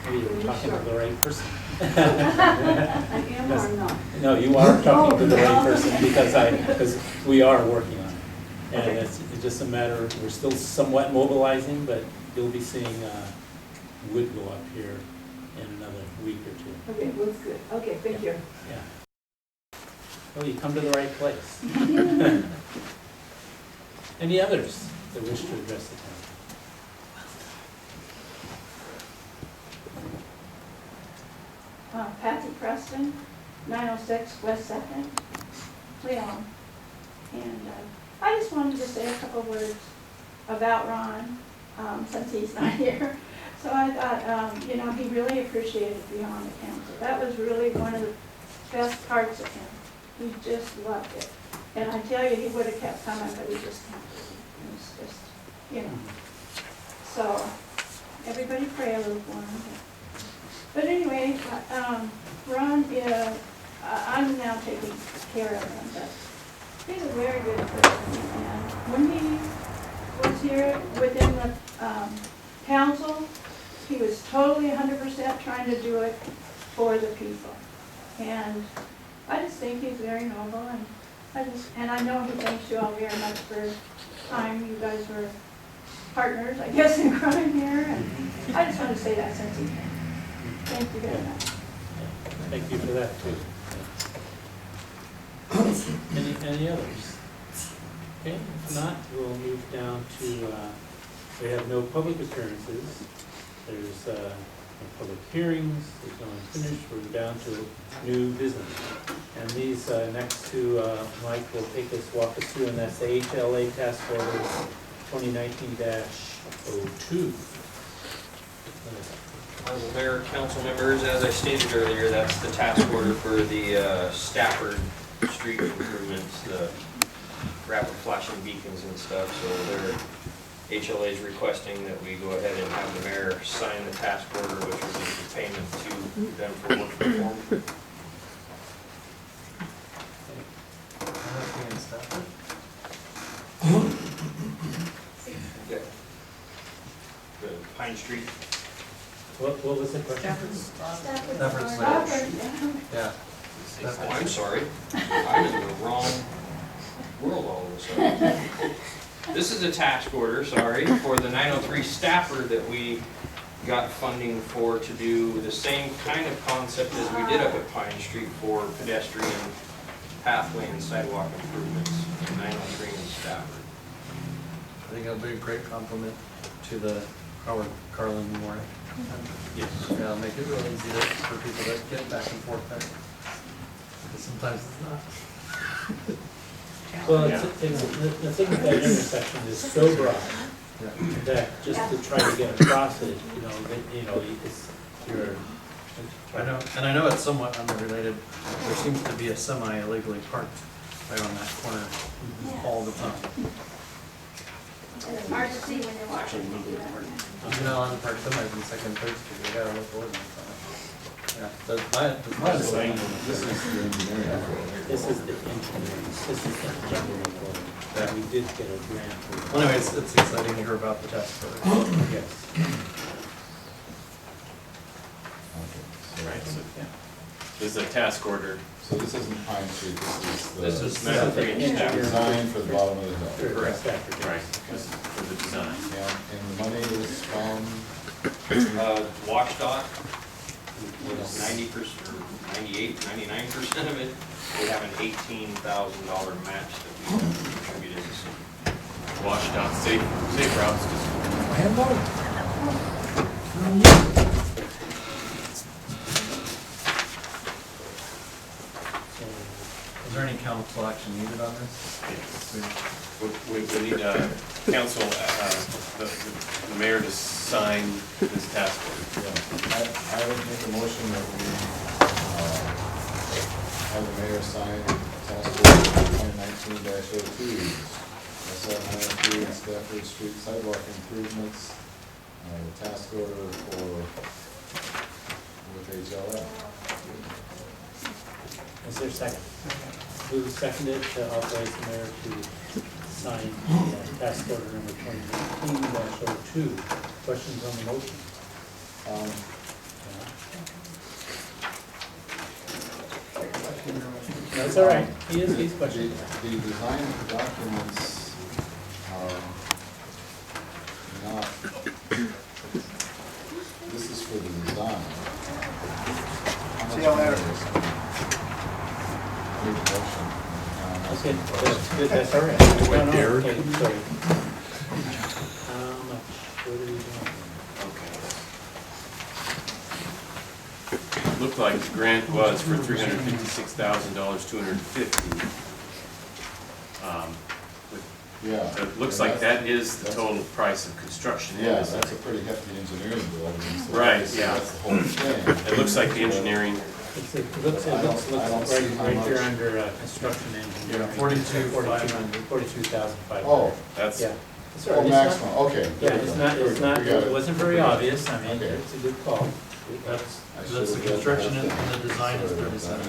Maybe you're talking to the right person. I am or not? No, you are talking to the right person because we are working on it. And Okay. it's just a matter of, we're still somewhat mobilizing, but you'll be seeing wood go up here in another week or two. Okay, well, that's good. Okay, thank you. Yeah. Well, you come to the right place. Any others that wish to address the council? Patsy Preston, 906 West 2nd, Cle Elum. And I just wanted to say a couple words about Ron, since he's not here. So I thought, he really appreciated being on the council. That was really one of the best parts of him. He just loved it. And I tell you, he would have kept coming, but he just can't. It was just, So, everybody pray a little for him. But anyway, Ron, I'm now taking care of him, but he's a very good person. And when he was here within the council, He was totally 100% trying to do it for the people. And I just think he's very noble, and I know he thanks you all very much for time. You guys were partners, I guess, in crime here, and I just want to say that since he came. Thank you very much. Thank you for that, too. Any others? Okay, if not, we'll move down to, we have no public appearances. There's no public hearings, there's no unfinished. We're down to new business. And these next two, Mike will walk us through, and that's the HLA Task Order 2019-02. Honorable Mayor, council members, as I stated earlier, that's the task order for the Stafford Street improvements, the rapid flashing beacons and stuff. So their HLA is requesting that we go ahead and have the mayor sign the task order, which will be the payment to them for work performed. Yeah. The Pine Street. What was the question? Stafford. Yeah. Oh, I'm sorry. I'm in the wrong world all of a sudden. This is a task order, sorry, for the 903 Stafford that we got funding for to do the same kind of concept as we did up at Pine Street for pedestrian pathway and sidewalk improvements in 903 and Stafford. I think that'll be a great compliment to the Howard Carlin Memorial. Yes. Yeah, make it real easy for people that get back and forth there. Because sometimes it's not. Well, the thing with that intersection is so broad Yeah. that just to try to get across it, it's, I know it's somewhat unrelated. There seems to be a semi illegally parked right on that corner all the time. It's hard to see when you're watching. You know, on the park semis in Second, Third Street, you gotta look ordinance on it. Yeah, that's my understanding. This is the engineering. This is the engineering order that we did get a grant for. Well, anyways, it's exciting to hear about the task order. Yes. Right, so, this is a task order. So this isn't Pine Street, This is 903 and Stafford. design for the bottom of the hill. Correct. Right, this is for the design. And the money is from, WashDOT was 90% or 98, 99% of it. We have an $18,000 match that we contributed to. Washed out safe routes. Is there any council action needed on this? We need council, the mayor to sign this task order. I would make a motion that we have the mayor sign task order 2019-02, SR-903 and Stafford Street sidewalk improvements, the task order with HLF. Is there a second? Who seconded to authorize the mayor to sign task order number 2019-02? Questions on the motion? That's all right. He's questioning. The design documents are not, this is for the design. See how that is. Need a motion. Okay, that's good, that's all right. No, no, okay, sorry. How much, what are we doing? Okay. Looked like the grant was for $356,250. Yeah. So it looks like that is the total price of construction. Yeah, isn't that's a it? pretty hefty engineering bill. I mean, so Right, that's- yeah. That's the whole thing. It looks like the engineering, It looks I don't see right how there much. under construction engineering. Yeah, 42,500. 42,500. Oh, that's, Yeah. That's all oh, right. It's not- maximum, okay. Yeah, it's not, We got it wasn't very obvious, I mean, Okay. it's a good call. That's I the should've construction read and that. the design is Sorry, 37.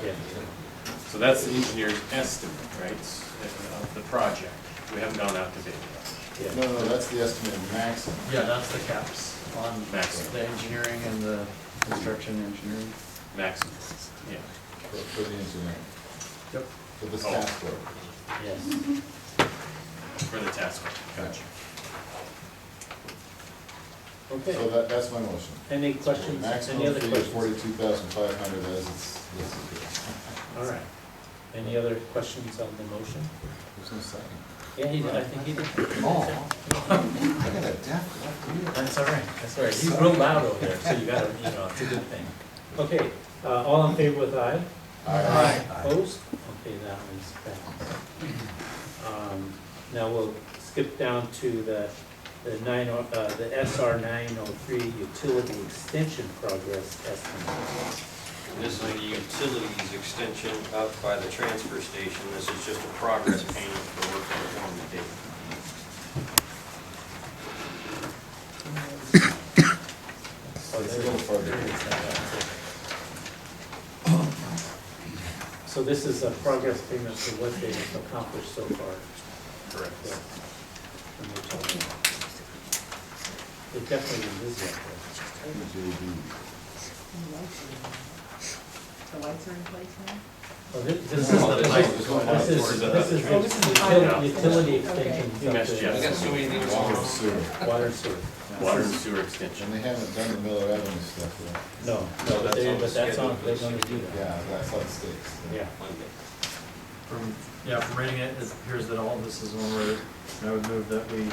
Yeah. so that's the engineer's estimate, right, of the project. We haven't gone out to bid yet. Yeah. No, that's the estimated maximum. Yeah, that's the caps. on Maximum. the engineering and the construction engineering. Maximum, yeah. For the engineering, Yep. for the staff work. Yes. For the task force. Gotcha. Okay. So that's my motion. Any questions, any Maximum other fee of questions? $42,500 as it's listed here. All right. Any other questions on the motion? There's no second. Yeah, he did, I think he did. Oh. I got a deaf left ear. That's all right, that's all right. He's real loud over there, so you gotta, you know, it's a good thing. Okay, all in favor with aye? Aye. Opposed? Okay, that one's passed. Now we'll skip down to the SR 903 utility extension progress estimate. This is the utilities extension up by the transfer station. This is just a progress payment for work performed to date. It's a little further. So this is a progress payment for what they've accomplished so far. Correct. Yeah. From the utility. They've definitely been busy up The lights are in place now? there. Well, this This is is the light that's going out this towards is the utility extension. You messed you up. We got so many things Water going and on. sewer. Water and sewer. Water and sewer extension. And they haven't done the Miller Avenue stuff yet. No, but that's on, they're gonna do that. Yeah, that's how it sticks. Yeah. From reading it, it appears that all of this is on road. And I would move that we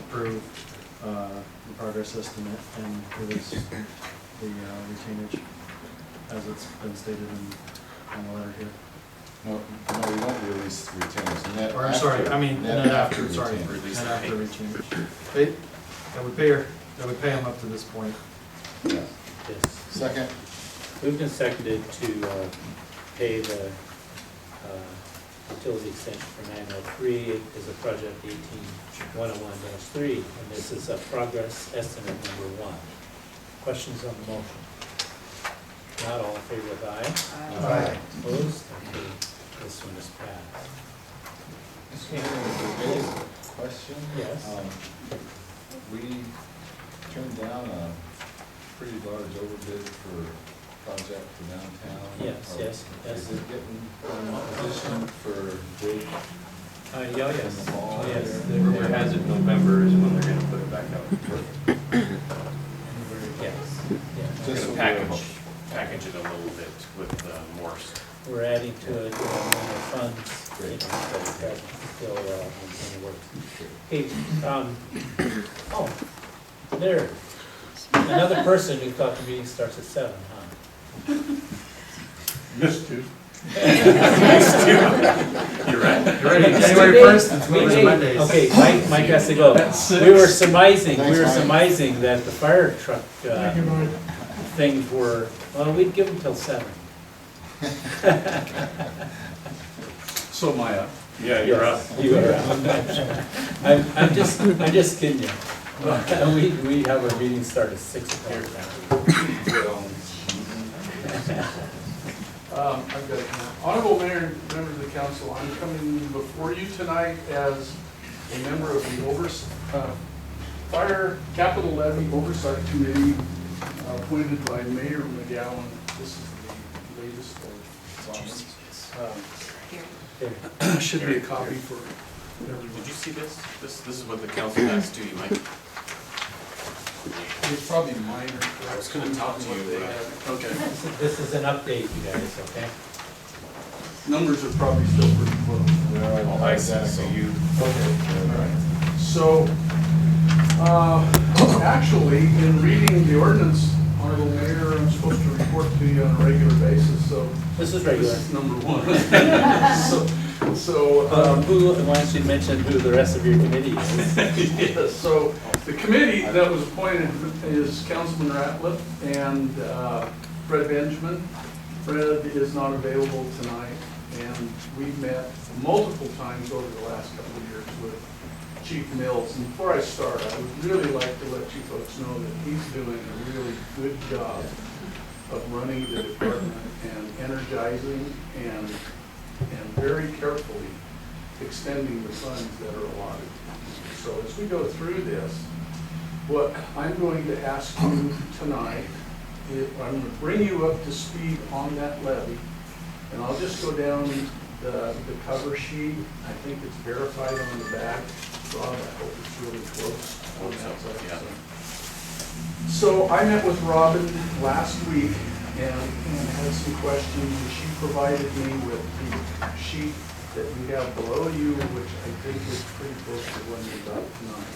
approve the progress estimate and release the retainage as it's been stated on the letter here. No, we don't release retainers. Net Or, I'm sorry, after- I mean, net after, sorry, retainers. Release net the after payment. retainage. That would pay them up to this point. Yeah. Yes. Second, Moved and seconded to pay the utility extension for 903 is a project 18101-3, and this is a progress estimate number 1. Questions on the motion? Not all in favor of aye? Aye. Opposed? Okay, this one is passed. Mr. Mayor, a question? Yes. We turned down a pretty large overbid for project for downtown. Yes, yes, yes. Is it getting positioned for bid? Yeah, yes. In the fall? Oh, yes. Rumor has it November is when they're gonna put it back out. Yes, yeah. Just so Gonna we're- package it a little bit with more. We're adding to it, more funds. Great. So that's still in the works. Hey, oh, there. Another person who thought the meeting starts at 7, huh? Used to. You're right. You're ready, January 1st, it's moving to Hey, Mondays. okay, Mike has to go. We were surmising that the fire truck Thank you, Mike. things were, well, we'd give them till 7. So Maya. Yeah, you're up. You are out. I'm just kidding you. We have our meeting start at 6 o'clock now. I've got a comment. Honorable Mayor and members of the council, I'm coming before you tonight as a member of the Fire Capital Levy Oversight Committee appointed by Mayor McGowan. This is the latest of should be a copy for everyone. Did you see this? This is what the council has to you, Mike. It's probably minor. I was gonna talk to you, Okay. This is an update, you guys, okay? Numbers are probably still pretty close. Oh, I see, so you, So, actually, in reading the ordinance, Honorable Mayor, I'm supposed to report to you on a regular basis, so This is regular. this is number 1. So, Who wants you to mention who the rest of your committee is? yes, so the committee that was appointed is Councilman Ratliff and Fred Benjamin. Fred is not available tonight, and we've met multiple times over the last couple of years with Chief Mills. And before I start, I would really like to let you folks know that he's doing a really good job of running the department and energizing and very carefully extending the funds that are allotted. So as we go through this, what I'm going to ask you tonight, I'm going to bring you up to speed on that levy, and I'll just go down the cover sheet. I think it's verified on the back. Rob, I hope it's really close on the outside. So I met with Robin last week and had some questions, and she provided me with the sheet that you have below you, which I think is pretty close to what you got tonight.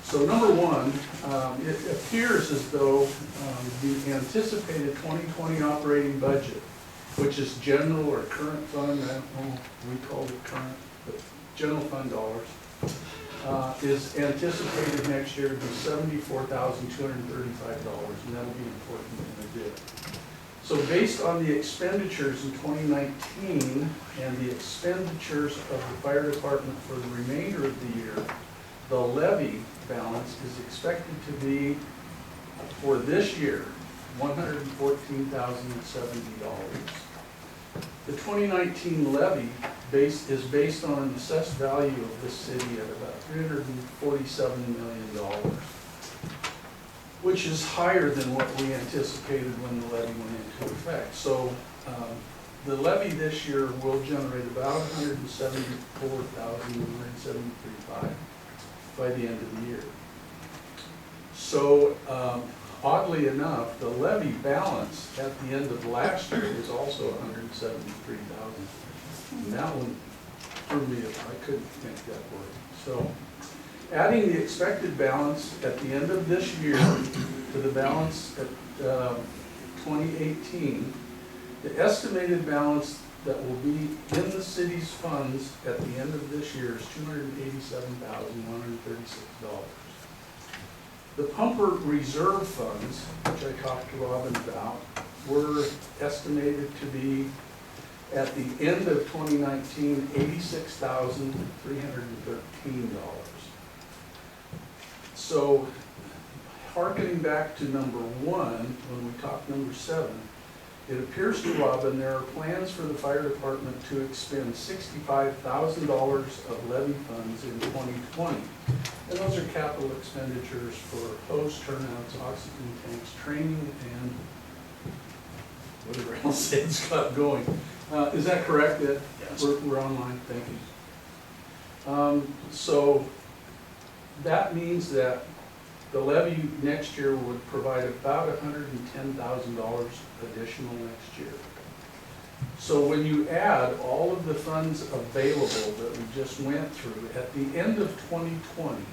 So number one, it appears as though the anticipated 2020 operating budget, which is general or current fund, I don't know, we called it current, but general fund dollars, is anticipated next year to be $74,235, and that'll be important in a bit. So based on the expenditures in 2019 and the expenditures of the fire department for the remainder of the year, the levy balance is expected to be, for this year, $114,070. The 2019 levy is based on an assessed value of this city at about $347 million, which is higher than what we anticipated when the levy went into effect. So the levy this year will generate about $174,173 by the end of the year. So oddly enough, the levy balance at the end of last year was also $173,000. And that one threw me, I couldn't make that work. So adding the expected balance at the end of this year to the balance at 2018, the estimated balance that will be in the city's funds at the end of this year is $287,136. The pumper reserve funds, which I talked to Robin about, were estimated to be at the end of 2019, $86,313. So, harkening back to number one, when we talked number 7, it appears to Robin there are plans for the fire department to expend $65,000 of levy funds in 2020. And those are capital expenditures for hose turnouts, oxygen tanks, training, and whatever else it's got going. Is that correct, Ed? Yes. We're online, thank you. So that means that the levy next year would provide about $110,000 additional next year. So when you add all of the funds available that we just went through, at the end of 2020,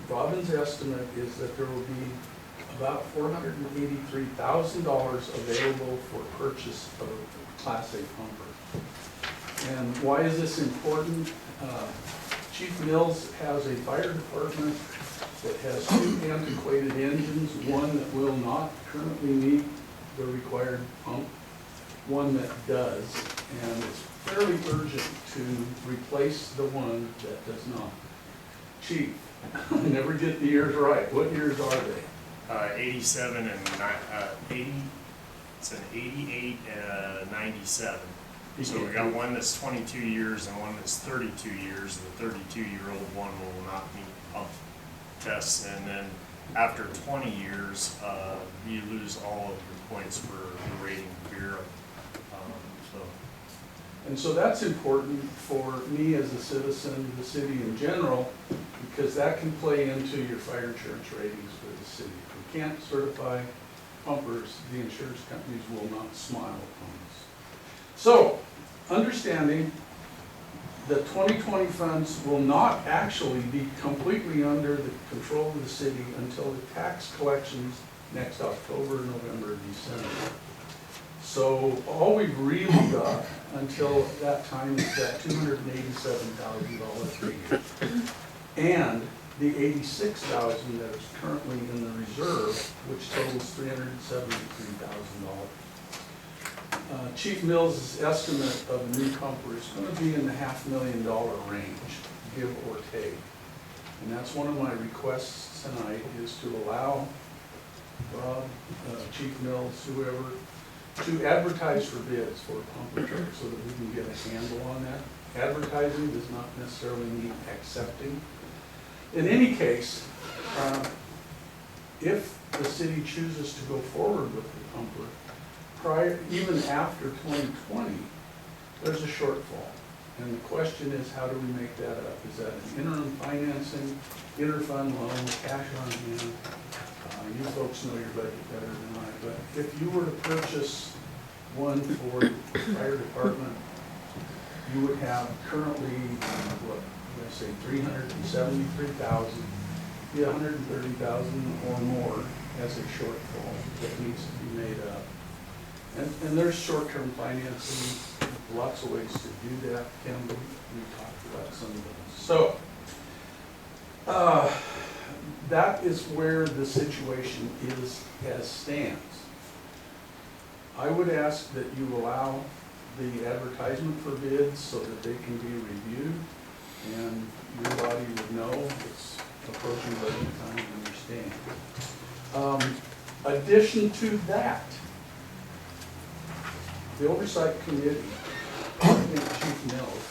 Robin's estimate is that there will be about $483,000 available for purchase of a Class A pumper. And why is this important? Chief Mills has a fire department that has 2 antiquated engines, one that will not currently meet the required pump, one that does, and it's fairly urgent to replace the one that does not. Chief, I never get the years right. What years are they? 87 and 80. It's an 88 and a 97. So we got one that's 22 years and one that's 32 years. The 32-year-old one will not meet pump tests, and then after 20 years, you lose all of your points for the rating bureau. And so that's important for me as a citizen, the city in general, because that can play into your fire insurance ratings for the city. If we can't certify pumpers, the insurance companies will not smile upon us. So, understanding the 2020 funds will not actually be completely under the control of the city until the tax collections next October, November, December. So all we've really got until that time is that $287,000 figure. And the $86,000 that is currently in the reserve, which totals $373,000. Chief Mills' estimate of a new pumper is going to be in the $500,000 range, give or take. And that's one of my requests tonight, is to allow Rob, Chief Mills, whoever, to advertise for bids for a pumper truck so that we can get a handle on that. Advertising does not necessarily mean accepting. In any case, If the city chooses to go forward with the pumper, even after 2020, there's a shortfall. And the question is, how do we make that up? Is that an interim financing, interfund loan, cash on hand? You folks know your budget better than I, but if you were to purchase one for the fire department, you would have currently, what, let's say 373,000, be 130,000 or more as a shortfall that needs to be made up. And there's short-term financing, lots of ways to do that. Kim, we talked about some of those. So, that is where the situation is as stands. I would ask that you allow the advertisement for bids so that they can be reviewed, and your body would know it's approaching budget time and understand. Addition to that, the Oversight Committee, I think Chief Mills,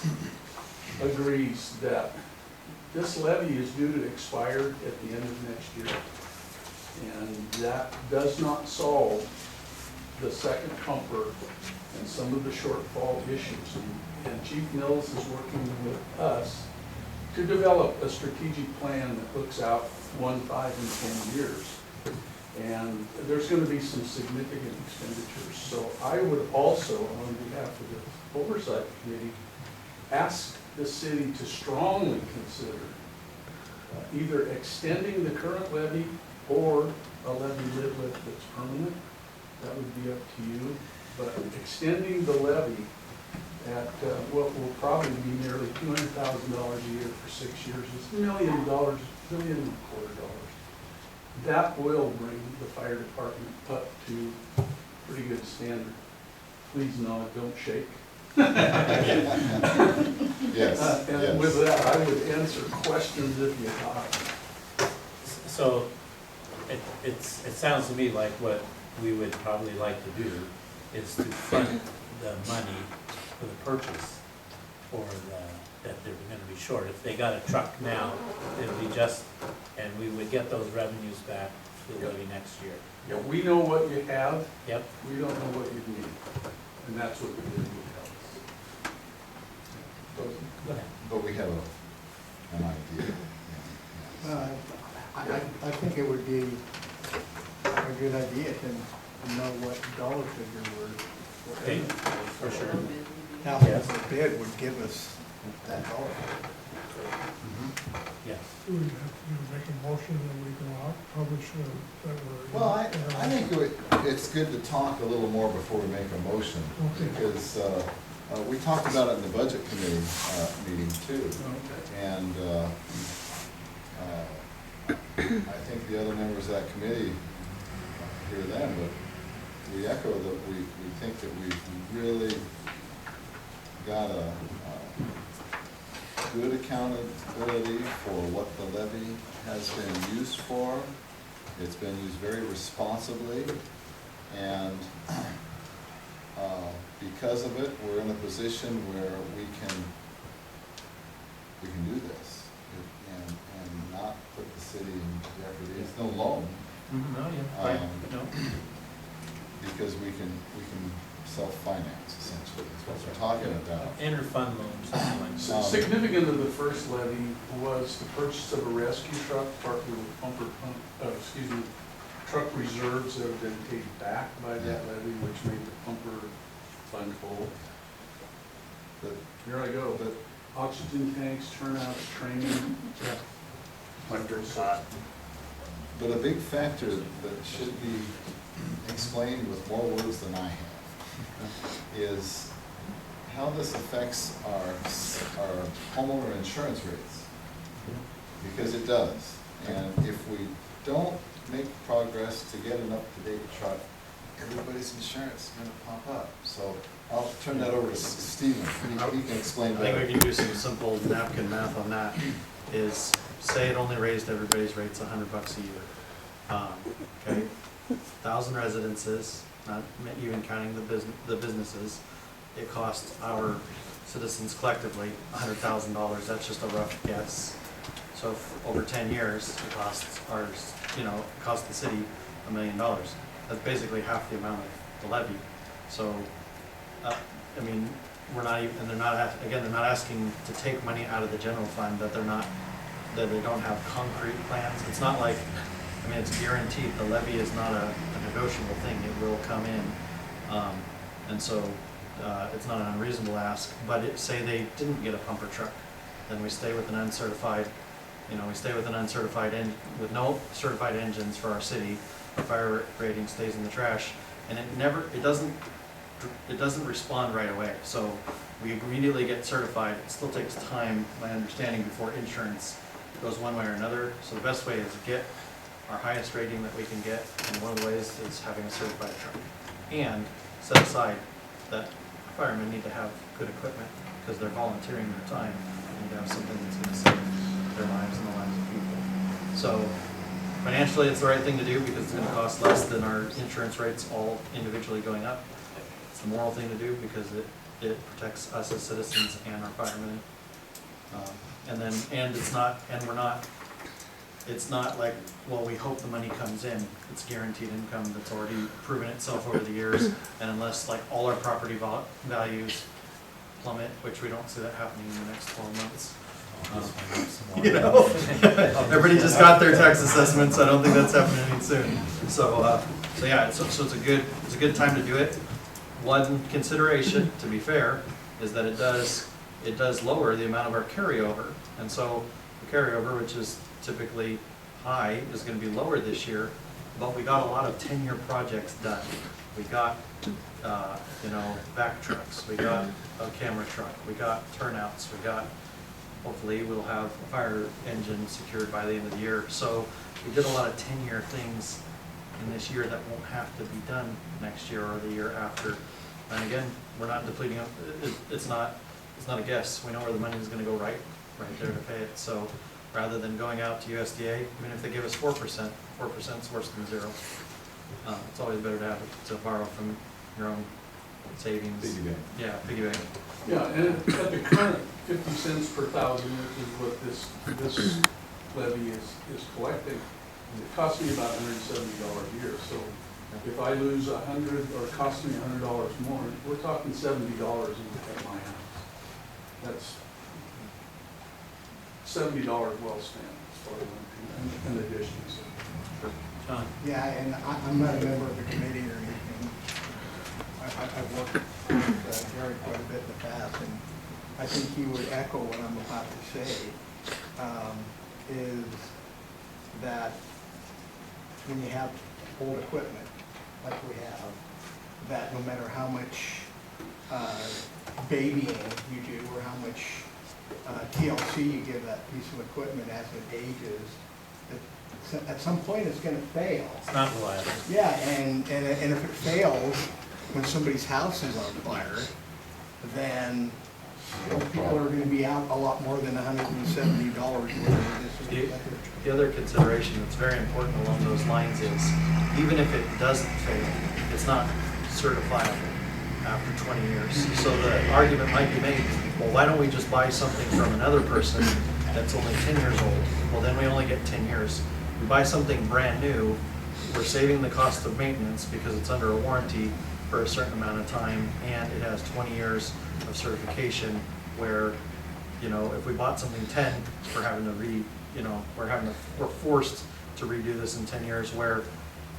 agrees that this levy is due to expire at the end of next year. And that does not solve the second pumper and some of the shortfall issues. And Chief Mills is working with us to develop a strategic plan that looks out 1, 5, and 10 years. And there's going to be some significant expenditures. So I would also, on behalf of the Oversight Committee, ask the city to strongly consider either extending the current levy or a levy lid lift that's permanent. That would be up to you. But extending the levy at what will probably be nearly $200,000 a year for 6 years is $1 million, $1.25 million. That will bring the fire department up to pretty good standard. Please nod, don't shake. Yes. And with that, I would answer questions if you have. So, it sounds to me like what we would probably like to do is to front the money for the purchase for that they're gonna be short. If they got a truck now, it'll be just, and we would get those revenues back to the levy next year. Yeah, we know what you have. Yep. We don't know what you need. And that's what the bid will tell us. Go ahead. But we have an idea. I think it would be a good idea to know what dollar figure we're Okay, for sure. Now, Yes. the bid would give us that dollar. Yes. Do we have to make a motion that we go out, publish that we're? Well, I think it's good to talk a little more before we make a motion. Okay. Because we talked about it in the budget committee meeting too. And I think the other members of that committee hear them, but we echo that we think that we've really got a good accountability for what the levy has been used for. It's been used very responsibly, and because of it, we're in a position where we can do this and not put the city in jeopardy. It's no loan. No, yeah, right, no. Because we can self-finance, essentially, is what we're talking about. Interfund loan, something like that. Significant of the first levy was the purchase of a rescue truck, partly with truck reserves that have been paid back by that levy, which made the pumper fund full. But here I go, but oxygen tanks, turnouts, training. But a big factor that should be explained with more words than I have is how this affects our homeowner insurance rates. Because it does. And if we don't make progress to get an up-to-date truck, everybody's insurance is going to pop up. So I'll turn that over to Stephen. He can explain I better. think we can do some simple napkin math on that, is say it only raised everybody's rates $100 a year. Okay, 1,000 residences, not even counting the businesses, it costs our citizens collectively $100,000. That's just a rough guess. So if over 10 years, it costs costs the city $1 million. That's basically half the amount of the levy. So, I mean, we're not even, and they're not, they're not asking to take money out of the general fund that they don't have concrete plans. It's not like, I mean, it's guaranteed. The levy is not a negotiable thing. It will come in. And so it's not an unreasonable ask, but say they didn't get a pumper truck, then we stay with an uncertified, with no certified engines for our city. Our fire rating stays in the trash, and it doesn't respond right away. So we immediately get certified. It still takes time, my understanding, before insurance goes one way or another. So the best way is to get our highest rating that we can get, and one of the ways is having a certified truck. And set aside that firemen need to have good equipment because they're volunteering their time. They need to have something that's going to save their lives and the lives of people. So financially, it's the right thing to do because it's going to cost less than our insurance rates all individually going up. It's the moral thing to do because it protects us as citizens and our firemen. It's not like, well, we hope the money comes in. It's guaranteed income that's already proven itself over the years. And unless like all our property values plummet, which we don't see that happening in the next 12 months. Everybody just got their tax assessments. I don't think that's happening soon. So yeah, so it's a good time to do it. One consideration, to be fair, is that it does lower the amount of our carryover. And so the carryover, which is typically high, is going to be lower this year, but we got a lot of 10-year projects done. We got, back trucks, we got a camera truck, we got turnouts, hopefully we'll have a fire engine secured by the end of the year. So we did a lot of 10-year things in this year that won't have to be done next year or the year after. And again, we're not depleting up, it's not a guess. We know where the money is going to go right there to pay it. So rather than going out to USDA, I mean, if they give us 4%, 4% is worse than zero. It's always better to borrow from your own savings. Piggy bank. Yeah, piggy bank. Yeah, and at the current 50 cents per thousand, which is what this levy is collecting, it costs me about $170 a year. So if I lose 100, or it costs me $100 more, we're talking $70 at my house. That's $70 well spent, as far as in addition. John? Yeah, and I'm not a member of the committee or anything. I've worked with Gary quite a bit in the past, and I think he would echo what I'm about to say, is that when you have old equipment like we have, that no matter how much babying you do or how much TLC you give that piece of equipment as it ages, at some point it's going to fail. It's not reliable. Yeah, and if it fails when somebody's house is on fire, then people are going to be out a lot more than $170 worth of this. The other consideration that's very important along those lines is, even if it doesn't fail, it's not certifiable after 20 years. So the argument might be made, well, why don't we just buy something from another person that's only 10 years old? Well, then we only get 10 years. We buy something brand new, we're saving the cost of maintenance because it's under a warranty for a certain amount of time, and it has 20 years of certification where, if we bought something 10, we're forced to redo this in 10 years, where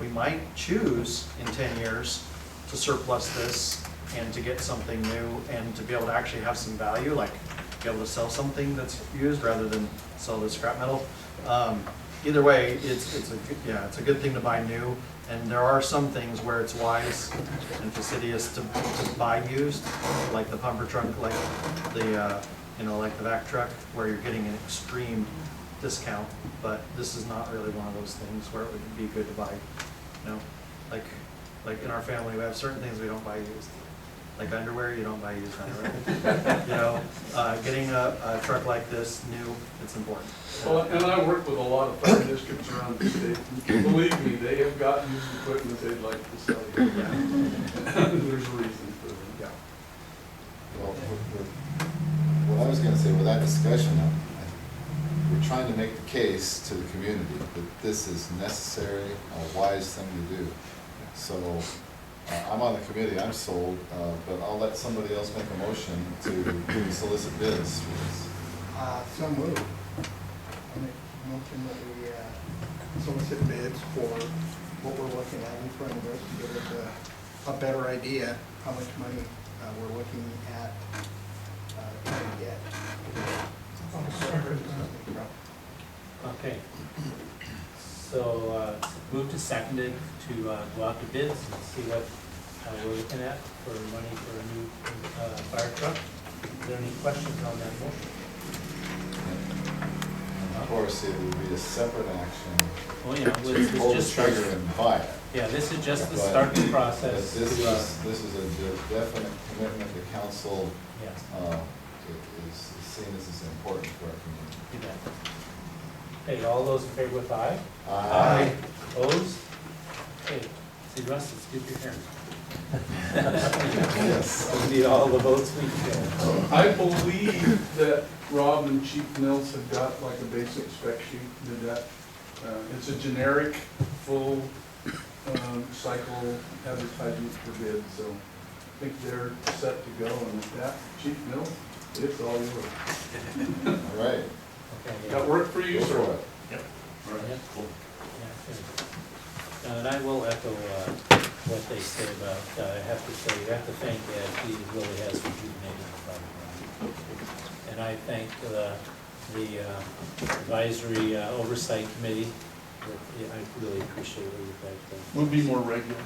we might choose in 10 years to surplus this and to get something new and to be able to actually have some value, like be able to sell something that's used rather than sell the scrap metal. Either way, it's a good thing to buy new, and there are some things where it's wise and fastidious to buy used, like the pumper truck, like the vac truck, where you're getting an extreme discount. But this is not really one of those things where it would be good to buy. Like in our family, we have certain things we don't buy used. Like underwear, you don't buy used underwear. Getting a truck like this new, it's important. Well, and I work with a lot of fire districts around the state. Believe me, they have got used equipment they'd like to sell you. There's a reason for that. Yeah. Well, what I was going to say with that discussion, we're trying to make the case to the community that this is necessary, a wise thing to do. So, I'm on the committee, I'm sold, but I'll let somebody else make a motion to solicit bids for this. So moved. I make a motion that we solicit bids for what we're looking at in front of us to give us a better idea how much money we're looking at trying to get. Okay. So, moved to seconded to go out to bids and see what we're looking at for money for a new fire truck. Is there any questions on that motion? Of course, it would be a separate action. Well, you know, this Pull the is just. trigger and buy it. Yeah, this is just the But- start the But process. this to, is a definite commitment the council Yes, is seen as important for our community. you bet. Okay, all those in favor with aye? Aye. Opposed? Okay, see Russ, it's good you're here. Yes. We need all the votes we can. I believe that Rob and Chief Mills have got like a basic spec sheet, did that. It's a generic, full cycle advertisement for bids, so I think they're set to go. And with that, Chief Mills, it's all yours. All right. Okay, yeah. That work for you, Go sir? for it. Yeah, cool. Yeah, good. And I will echo what they say about, I have to say, you have to thank Ed, he really has rejuvenated the project. And I thank the advisory oversight committee, I really appreciate what you guys done. We'll be more regular.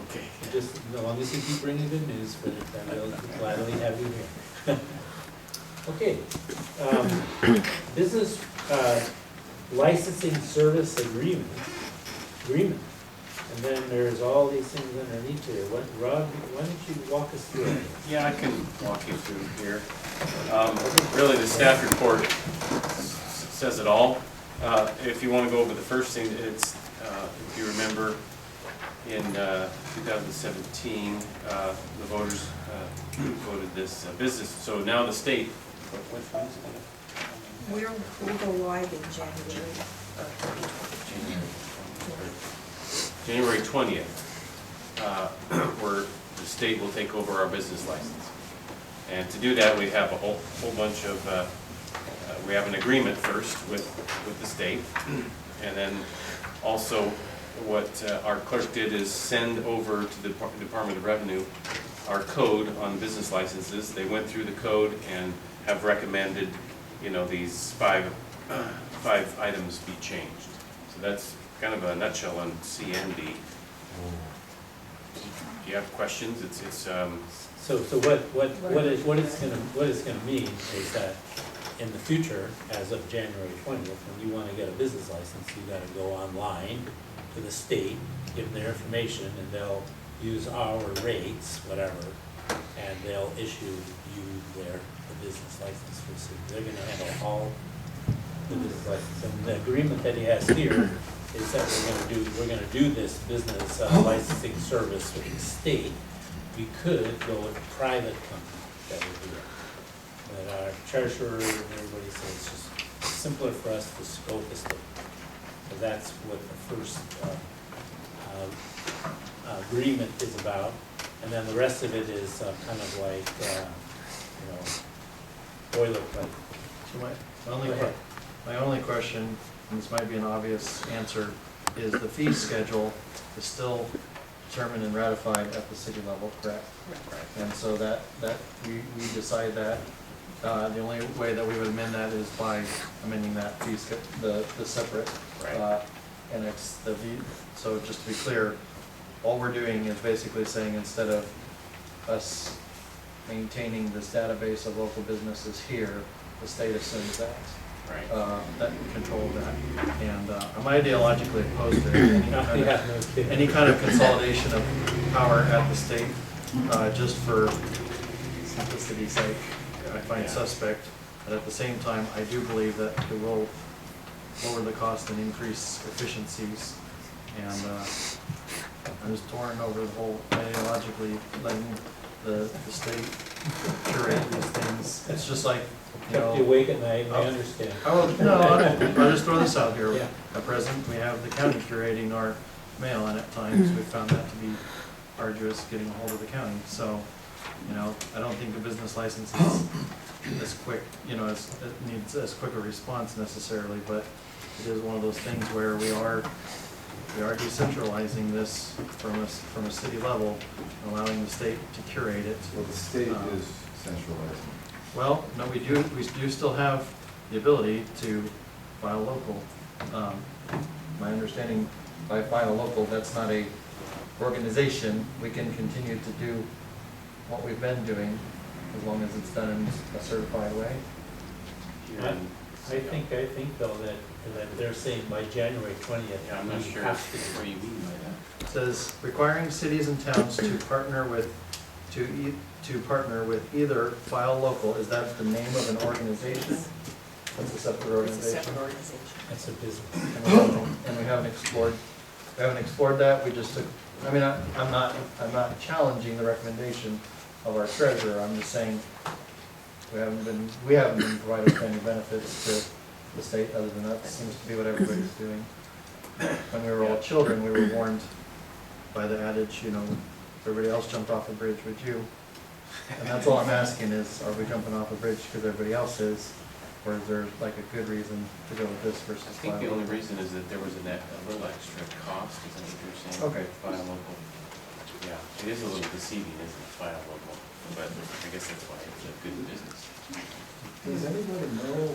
Okay. Just, as long as you keep bringing good news, but I'll gladly have you here. Okay, business licensing service agreement, and then there's all these things underneath here. Rob, why don't you walk us through it? Yeah, I can walk you through here. Really, the staff report says it all. If you want to go over the first thing, it's, if you remember, in 2017, the voters voted this business. So now the state, which one is it? We'll go live in January. January 20th, where the state will take over our business license. And to do that, we have a whole bunch of, we have an agreement first with the state. And then also what our clerk did is send over to the Department of Revenue our code on business licenses. They went through the code and have recommended, you know, these five items be changed. So that's kind of a nutshell on CND. Do you have questions? So what it's gonna mean is that in the future, as of January 20th, when you wanna get a business license, you gotta go online to the state, give them their information, and they'll use our rates, whatever, and they'll issue you the business license for the city. They're gonna handle all the business license. And the agreement that he has here is that we're gonna do this business licensing service with the state. We could go with a private company that would do it. But our treasurer and everybody says it's just simpler for us to scope this thing. So that's what the first agreement is about. And then the rest of it is kind of like, boilerplate. So my only question, and this might be an obvious answer, is the fee schedule is still determined and ratified at the city level, correct? And so that we decide that. The only way that we would amend that is by amending that fee the separate. And it's the fee. So just to be clear, all we're doing is basically saying instead of us maintaining this database of local businesses here, the state assumes that. That control that. And I'm ideologically opposed to any kind of consolidation of power at the state, just for simplicity's sake. I find suspect, but at the same time, I do believe that it will lower the cost and increase efficiencies. And I'm just torn over the whole ideologically letting the state curate these things. It's just like, you Kept you know. awake at night, I understand. I'll just throw this out here. Yeah. At present, we have the county curating our mail, and at times we found that to be arduous getting a hold of the county. So, you know, I don't think a business license is as quick, you know, it needs as quick a response necessarily, but it is one of those things where we are decentralizing this from a city level, allowing the state to curate it. Well, the state is centralizing. Well, no, we do still have the ability to file local. My understanding, by file local, that's not a organization. We can continue to do what we've been doing as long as it's done in a certified way. I think though that they're saying by January 20th. Yeah, I'm not sure what you mean by that. It says requiring cities and towns to partner with, to partner with either file local. Is that the name of an organization? That's a separate organization? That's a business. And we haven't explored that. We just took, I mean, I'm not challenging the recommendation of our treasurer. I'm just saying we haven't been provided with any benefits to the state other than that seems to be what everybody's doing. When we were all children, we were warned by the adage, you know, if everybody else jumped off a bridge, would you? And that's all I'm asking is, are we jumping off a bridge because everybody else is? Or is there like a good reason to go with this versus I think file the only local? reason is that there was a little extra cost, is that what you're saying? Okay. File local. Yeah, it is a little deceiving, isn't it, file local, but I guess that's why it's a good business. Does anybody know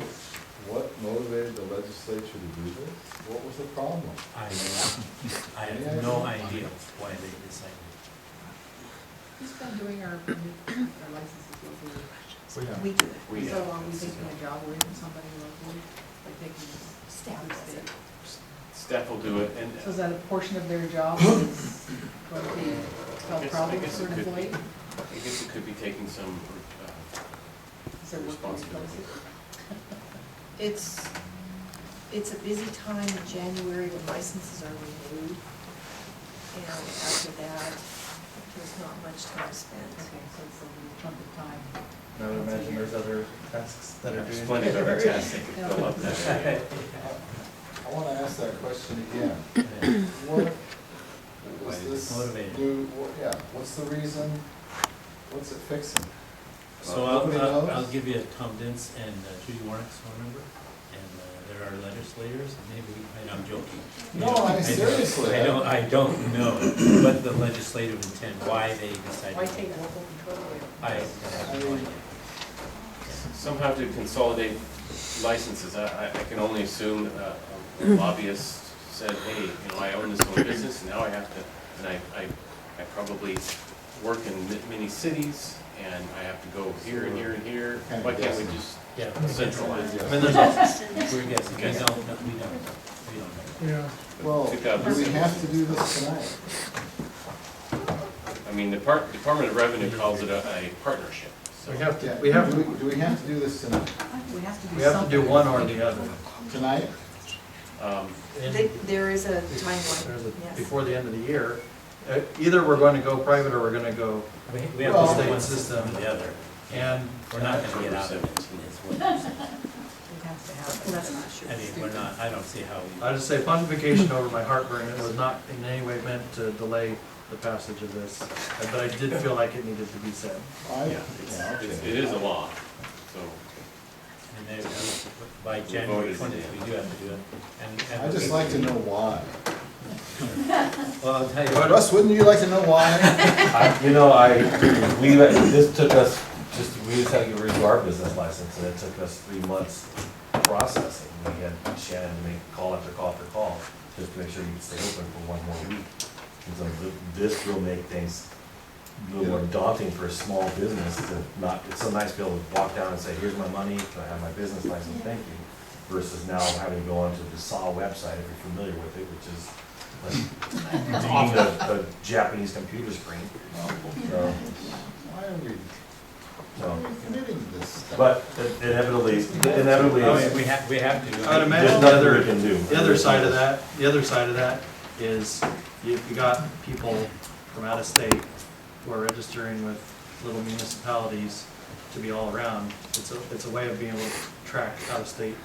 what motivated the legislature to do this? What was the problem? I have no idea why they decided. Who's been doing our licenses locally? We do it. We So have- are we taking a job away from somebody locally, like taking Staff out of does state? it. Staff will do it, and So is that a portion of their job is going to be felt proud I of guess for it an could employee? I guess it could be taking some Is there work to replace responsibility. it? It's a busy time in January when licenses are renewed. And after that, there's not much time spent. Okay, so it's a little chunk of time. I would imagine there's other tasks that are There's doing. plenty of other tasks that could fill up that area. I want to ask that question again. What was this Motivated. new, yeah, what's the reason? What's it fixing? So Nobody knows? I'll give you Tom Dents and Judy Warnick's phone number, and they're our legislators, and maybe, I'm joking. No, seriously. I don't know what the legislative intent, why they decided. Why take local control away? I have no idea. Somehow to consolidate licenses, I can only assume a lobbyist said, hey, you know, I own this own business, and now I have to, and I probably work in many cities, and I have to go here and here and here. Kind of Why can't we guessing. just Yeah. centralize it? I mean, there's We're guessing, we don't know. Yeah. Well, do we have to do this tonight? I mean, the Department of Revenue calls it a partnership, so. We have Yeah, to, we have, do we have to do this tonight? We have to do we have to do something. one or the other. Tonight? There is a timeline, There's a, yes. before the end of the year, either we're going to go private or we're going to go, We have Well, to state do one system. system or the other. and We're not gonna get out of it. is what you're saying. It has to happen. Well, that's not sure. I mean, we're not, I don't see how we. I just say pontification over my heartburn. It was not in any way meant to delay the passage of this, but I did feel like it needed to be said. Yeah, It is a law, so. And there, by We January voted 20th, we do have to do it. And I'd just like to know why. Well, I'll tell you what. Russ, wouldn't you like to know why? This took us, we just had to redo our business license, and it took us 3 months processing. We had Shannon to make call after call after call, just to make sure you could stay open for 1 more week. And so this will make things a little more daunting for a small business to not, it's so nice to be able to walk down and say, here's my money, can I have my business license, thank you. Versus now having to go onto the SAW website, if you're familiar with it, which is like reading a Japanese computer screen. So, Why are we committing this stuff? but inevitably, We have to. I would imagine there's the nothing other, we can do. the other side of that is you got people from out of state who are registering with little municipalities to be all around. It's a way of being able to track out-of-state